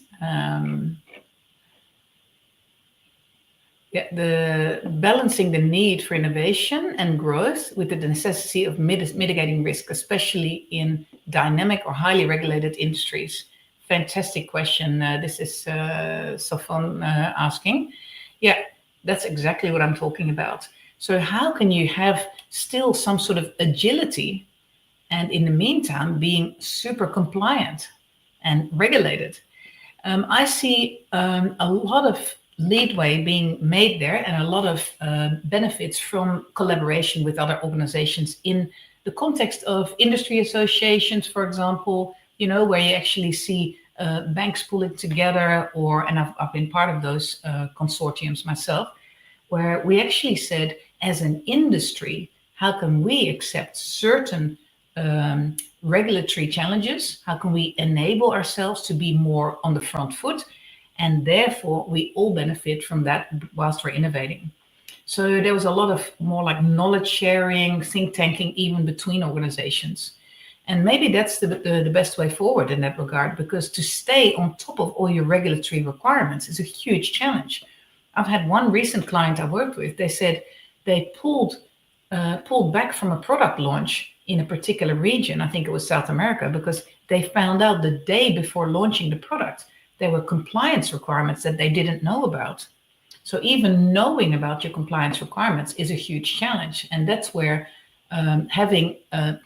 The balancing the need for innovation and growth with the necessity of mitigating risk, especially in dynamic or highly regulated industries. Fantastic question. This is Sofon asking. Yeah, that's exactly what I'm talking about. So how can you have still some sort of agility and in the meantime being super compliant and regulated? I see a lot of leadway being made there and a lot of benefits from collaboration with other organizations in the context of industry associations, for example, where you actually see banks pulling together, and I've been part of those consortiums myself, where we actually said, as an industry, how can we accept certain regulatory challenges? How can we enable ourselves to be more on the front foot? And therefore, we all benefit from that whilst we're innovating. So there was a lot of more like knowledge sharing, think tanking, even between organizations. And maybe that's the best way forward in that regard, because to stay on top of all your regulatory requirements is a huge challenge. I've had one recent client I worked with, they said they pulled back from a product launch in a particular region, I think it was South America, because they found out the day before launching the product, there were compliance requirements that they didn't know about. So even knowing about your compliance requirements is a huge challenge. And that's where having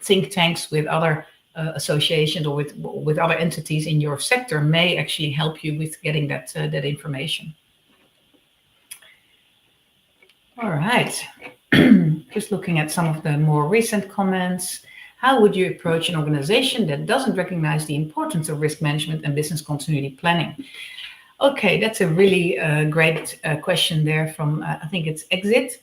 think tanks with other associations or with other entities in your sector may actually help you with getting that information. All right. Just looking at some of the more recent comments. How would you approach an organization that doesn't recognize the importance of risk management and business continuity planning? Okay, that's a really great question there from, I think it's Exit.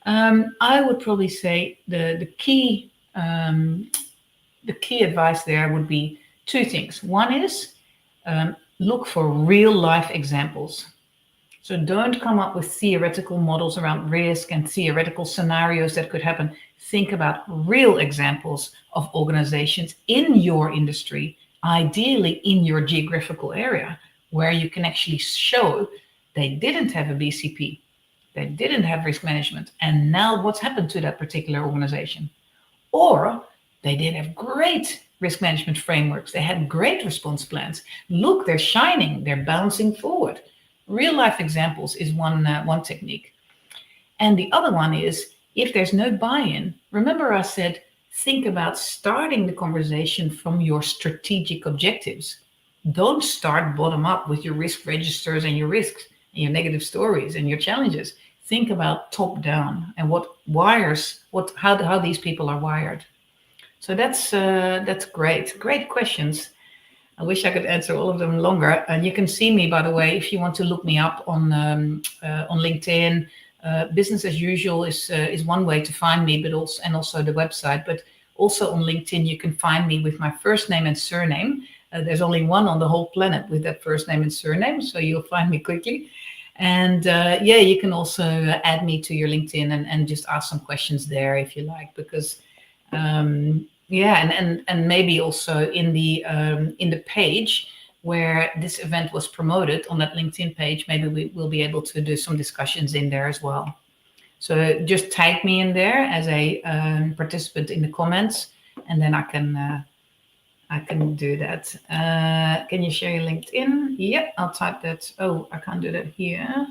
I would probably say the key advice there would be two things. One is look for real life examples. So don't come up with theoretical models around risk and theoretical scenarios that could happen. Think about real examples of organizations in your industry, ideally in your geographical area, where you can actually show they didn't have a BCP, they didn't have risk management, and now what's happened to that particular organization? Or they did have great risk management frameworks, they had great response plans. Look, they're shining, they're bouncing forward. Real life examples is one technique. And the other one is, if there's no buy-in, remember I said, think about starting the conversation from your strategic objectives. Don't start bottom up with your risk registers and your risks and your negative stories and your challenges. Think about top down and how these people are wired. So that's great. Great questions. I wish I could answer all of them longer. And you can see me, by the way, if you want to look me up on LinkedIn. Business as usual is one way to find me, but also the website. But also on LinkedIn, you can find me with my first name and surname. There's only one on the whole planet with that first name and surname, so you'll find me quickly. And you can also add me to your LinkedIn and just ask some questions there if you like, because. And maybe also in the page where this event was promoted on that LinkedIn page, maybe we will be able to do some discussions in there as well. So just tag me in there as a participant in the comments, and then I can do that. Can you share your LinkedIn? Yep, I'll type that. Oh, I can't do that here.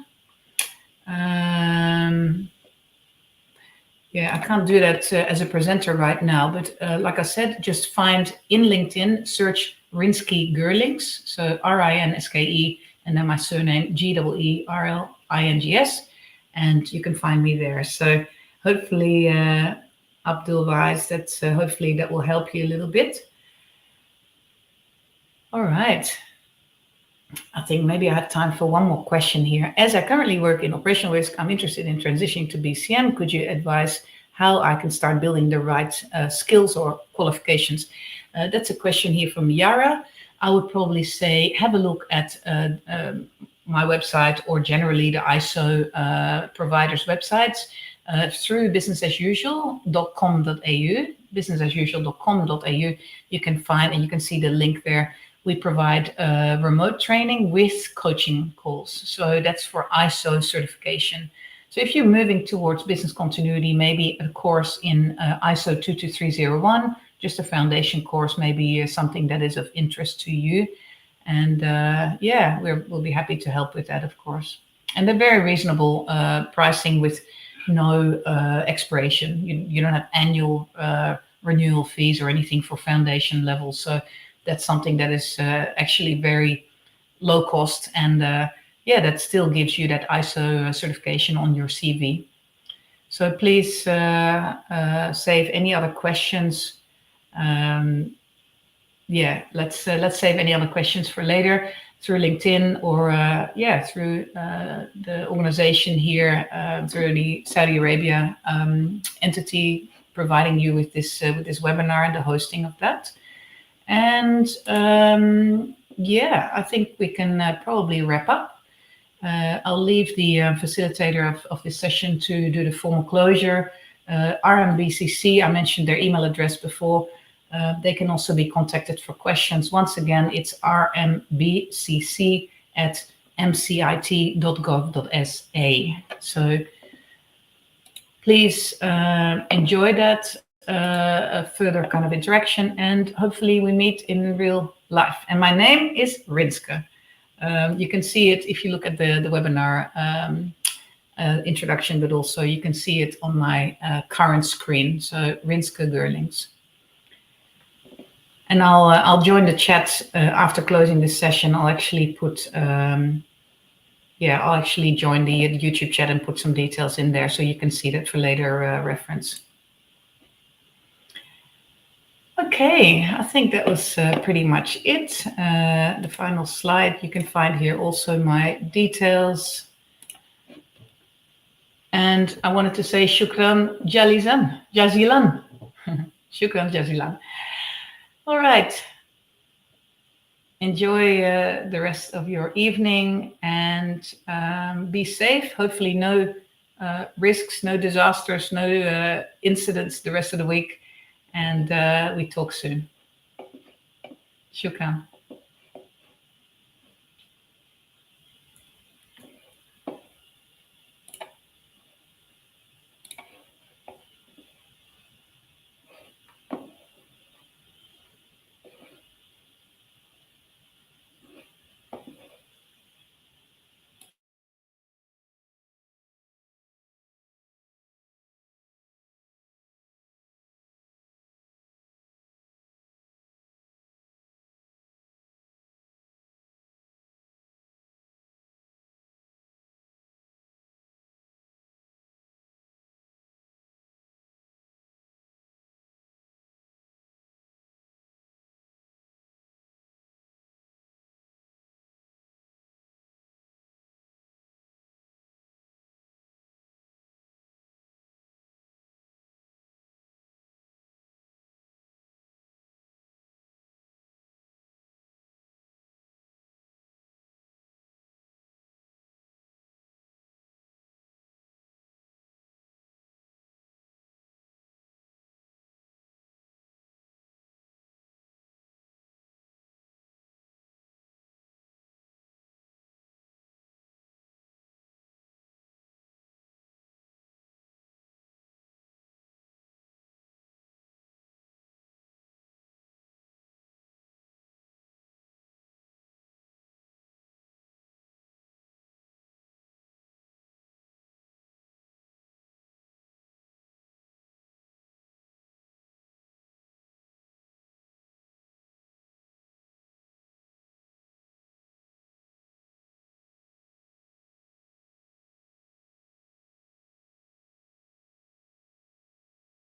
I can't do that as a presenter right now, but like I said, just find in LinkedIn, search Rinsky Gerlings, so Rinske, and then my surname, Geerlings, and you can find me there. So hopefully, Abdul Wais, hopefully that will help you a little bit. All right. I think maybe I have time for one more question here. As I currently work in operational risk, I'm interested in transitioning to BCM. Could you advise how I can start building the right skills or qualifications? That's a question here from Yara. I would probably say have a look at my website or generally the ISO providers' websites through businessasusual.com.au. Businessasusual.com.au. You can find and you can see the link there. We provide remote training with coaching calls. So that's for ISO certification. So if you're moving towards business continuity, maybe a course in ISO 22301, just a foundation course, maybe something that is of interest to you. And we'll be happy to help with that, of course. And they're very reasonable pricing with no expiration. You don't have annual renewal fees or anything for foundation level. So that's something that is actually very low cost, and that still gives you that ISO certification on your CV. So please save any other questions. Let's save any other questions for later through LinkedIn or through the organization here, through the Saudi Arabia entity providing you with this webinar and the hosting of that. And I think we can probably wrap up. I'll leave the facilitator of this session to do the formal closure. RMBCC, I mentioned their email address before. They can also be contacted for questions. Once again, it's rmbcc@mcit.gov.sa. So please enjoy that further kind of interaction, and hopefully we meet in real life. And my name is Rinske. You can see it if you look at the webinar introduction, but also you can see it on my current screen. So Rinske Gerlings. And I'll join the chat after closing this session. I'll actually put I'll actually join the YouTube chat and put some details in there so you can see that for later reference. Okay, I think that was pretty much it. The final slide, you can find here also my details. And I wanted to say shukran jazilan. Shukran jazilan. All right. Enjoy the rest of your evening, and be safe. Hopefully no risks, no disasters, no incidents the rest of the week. And we talk soon. Shukran.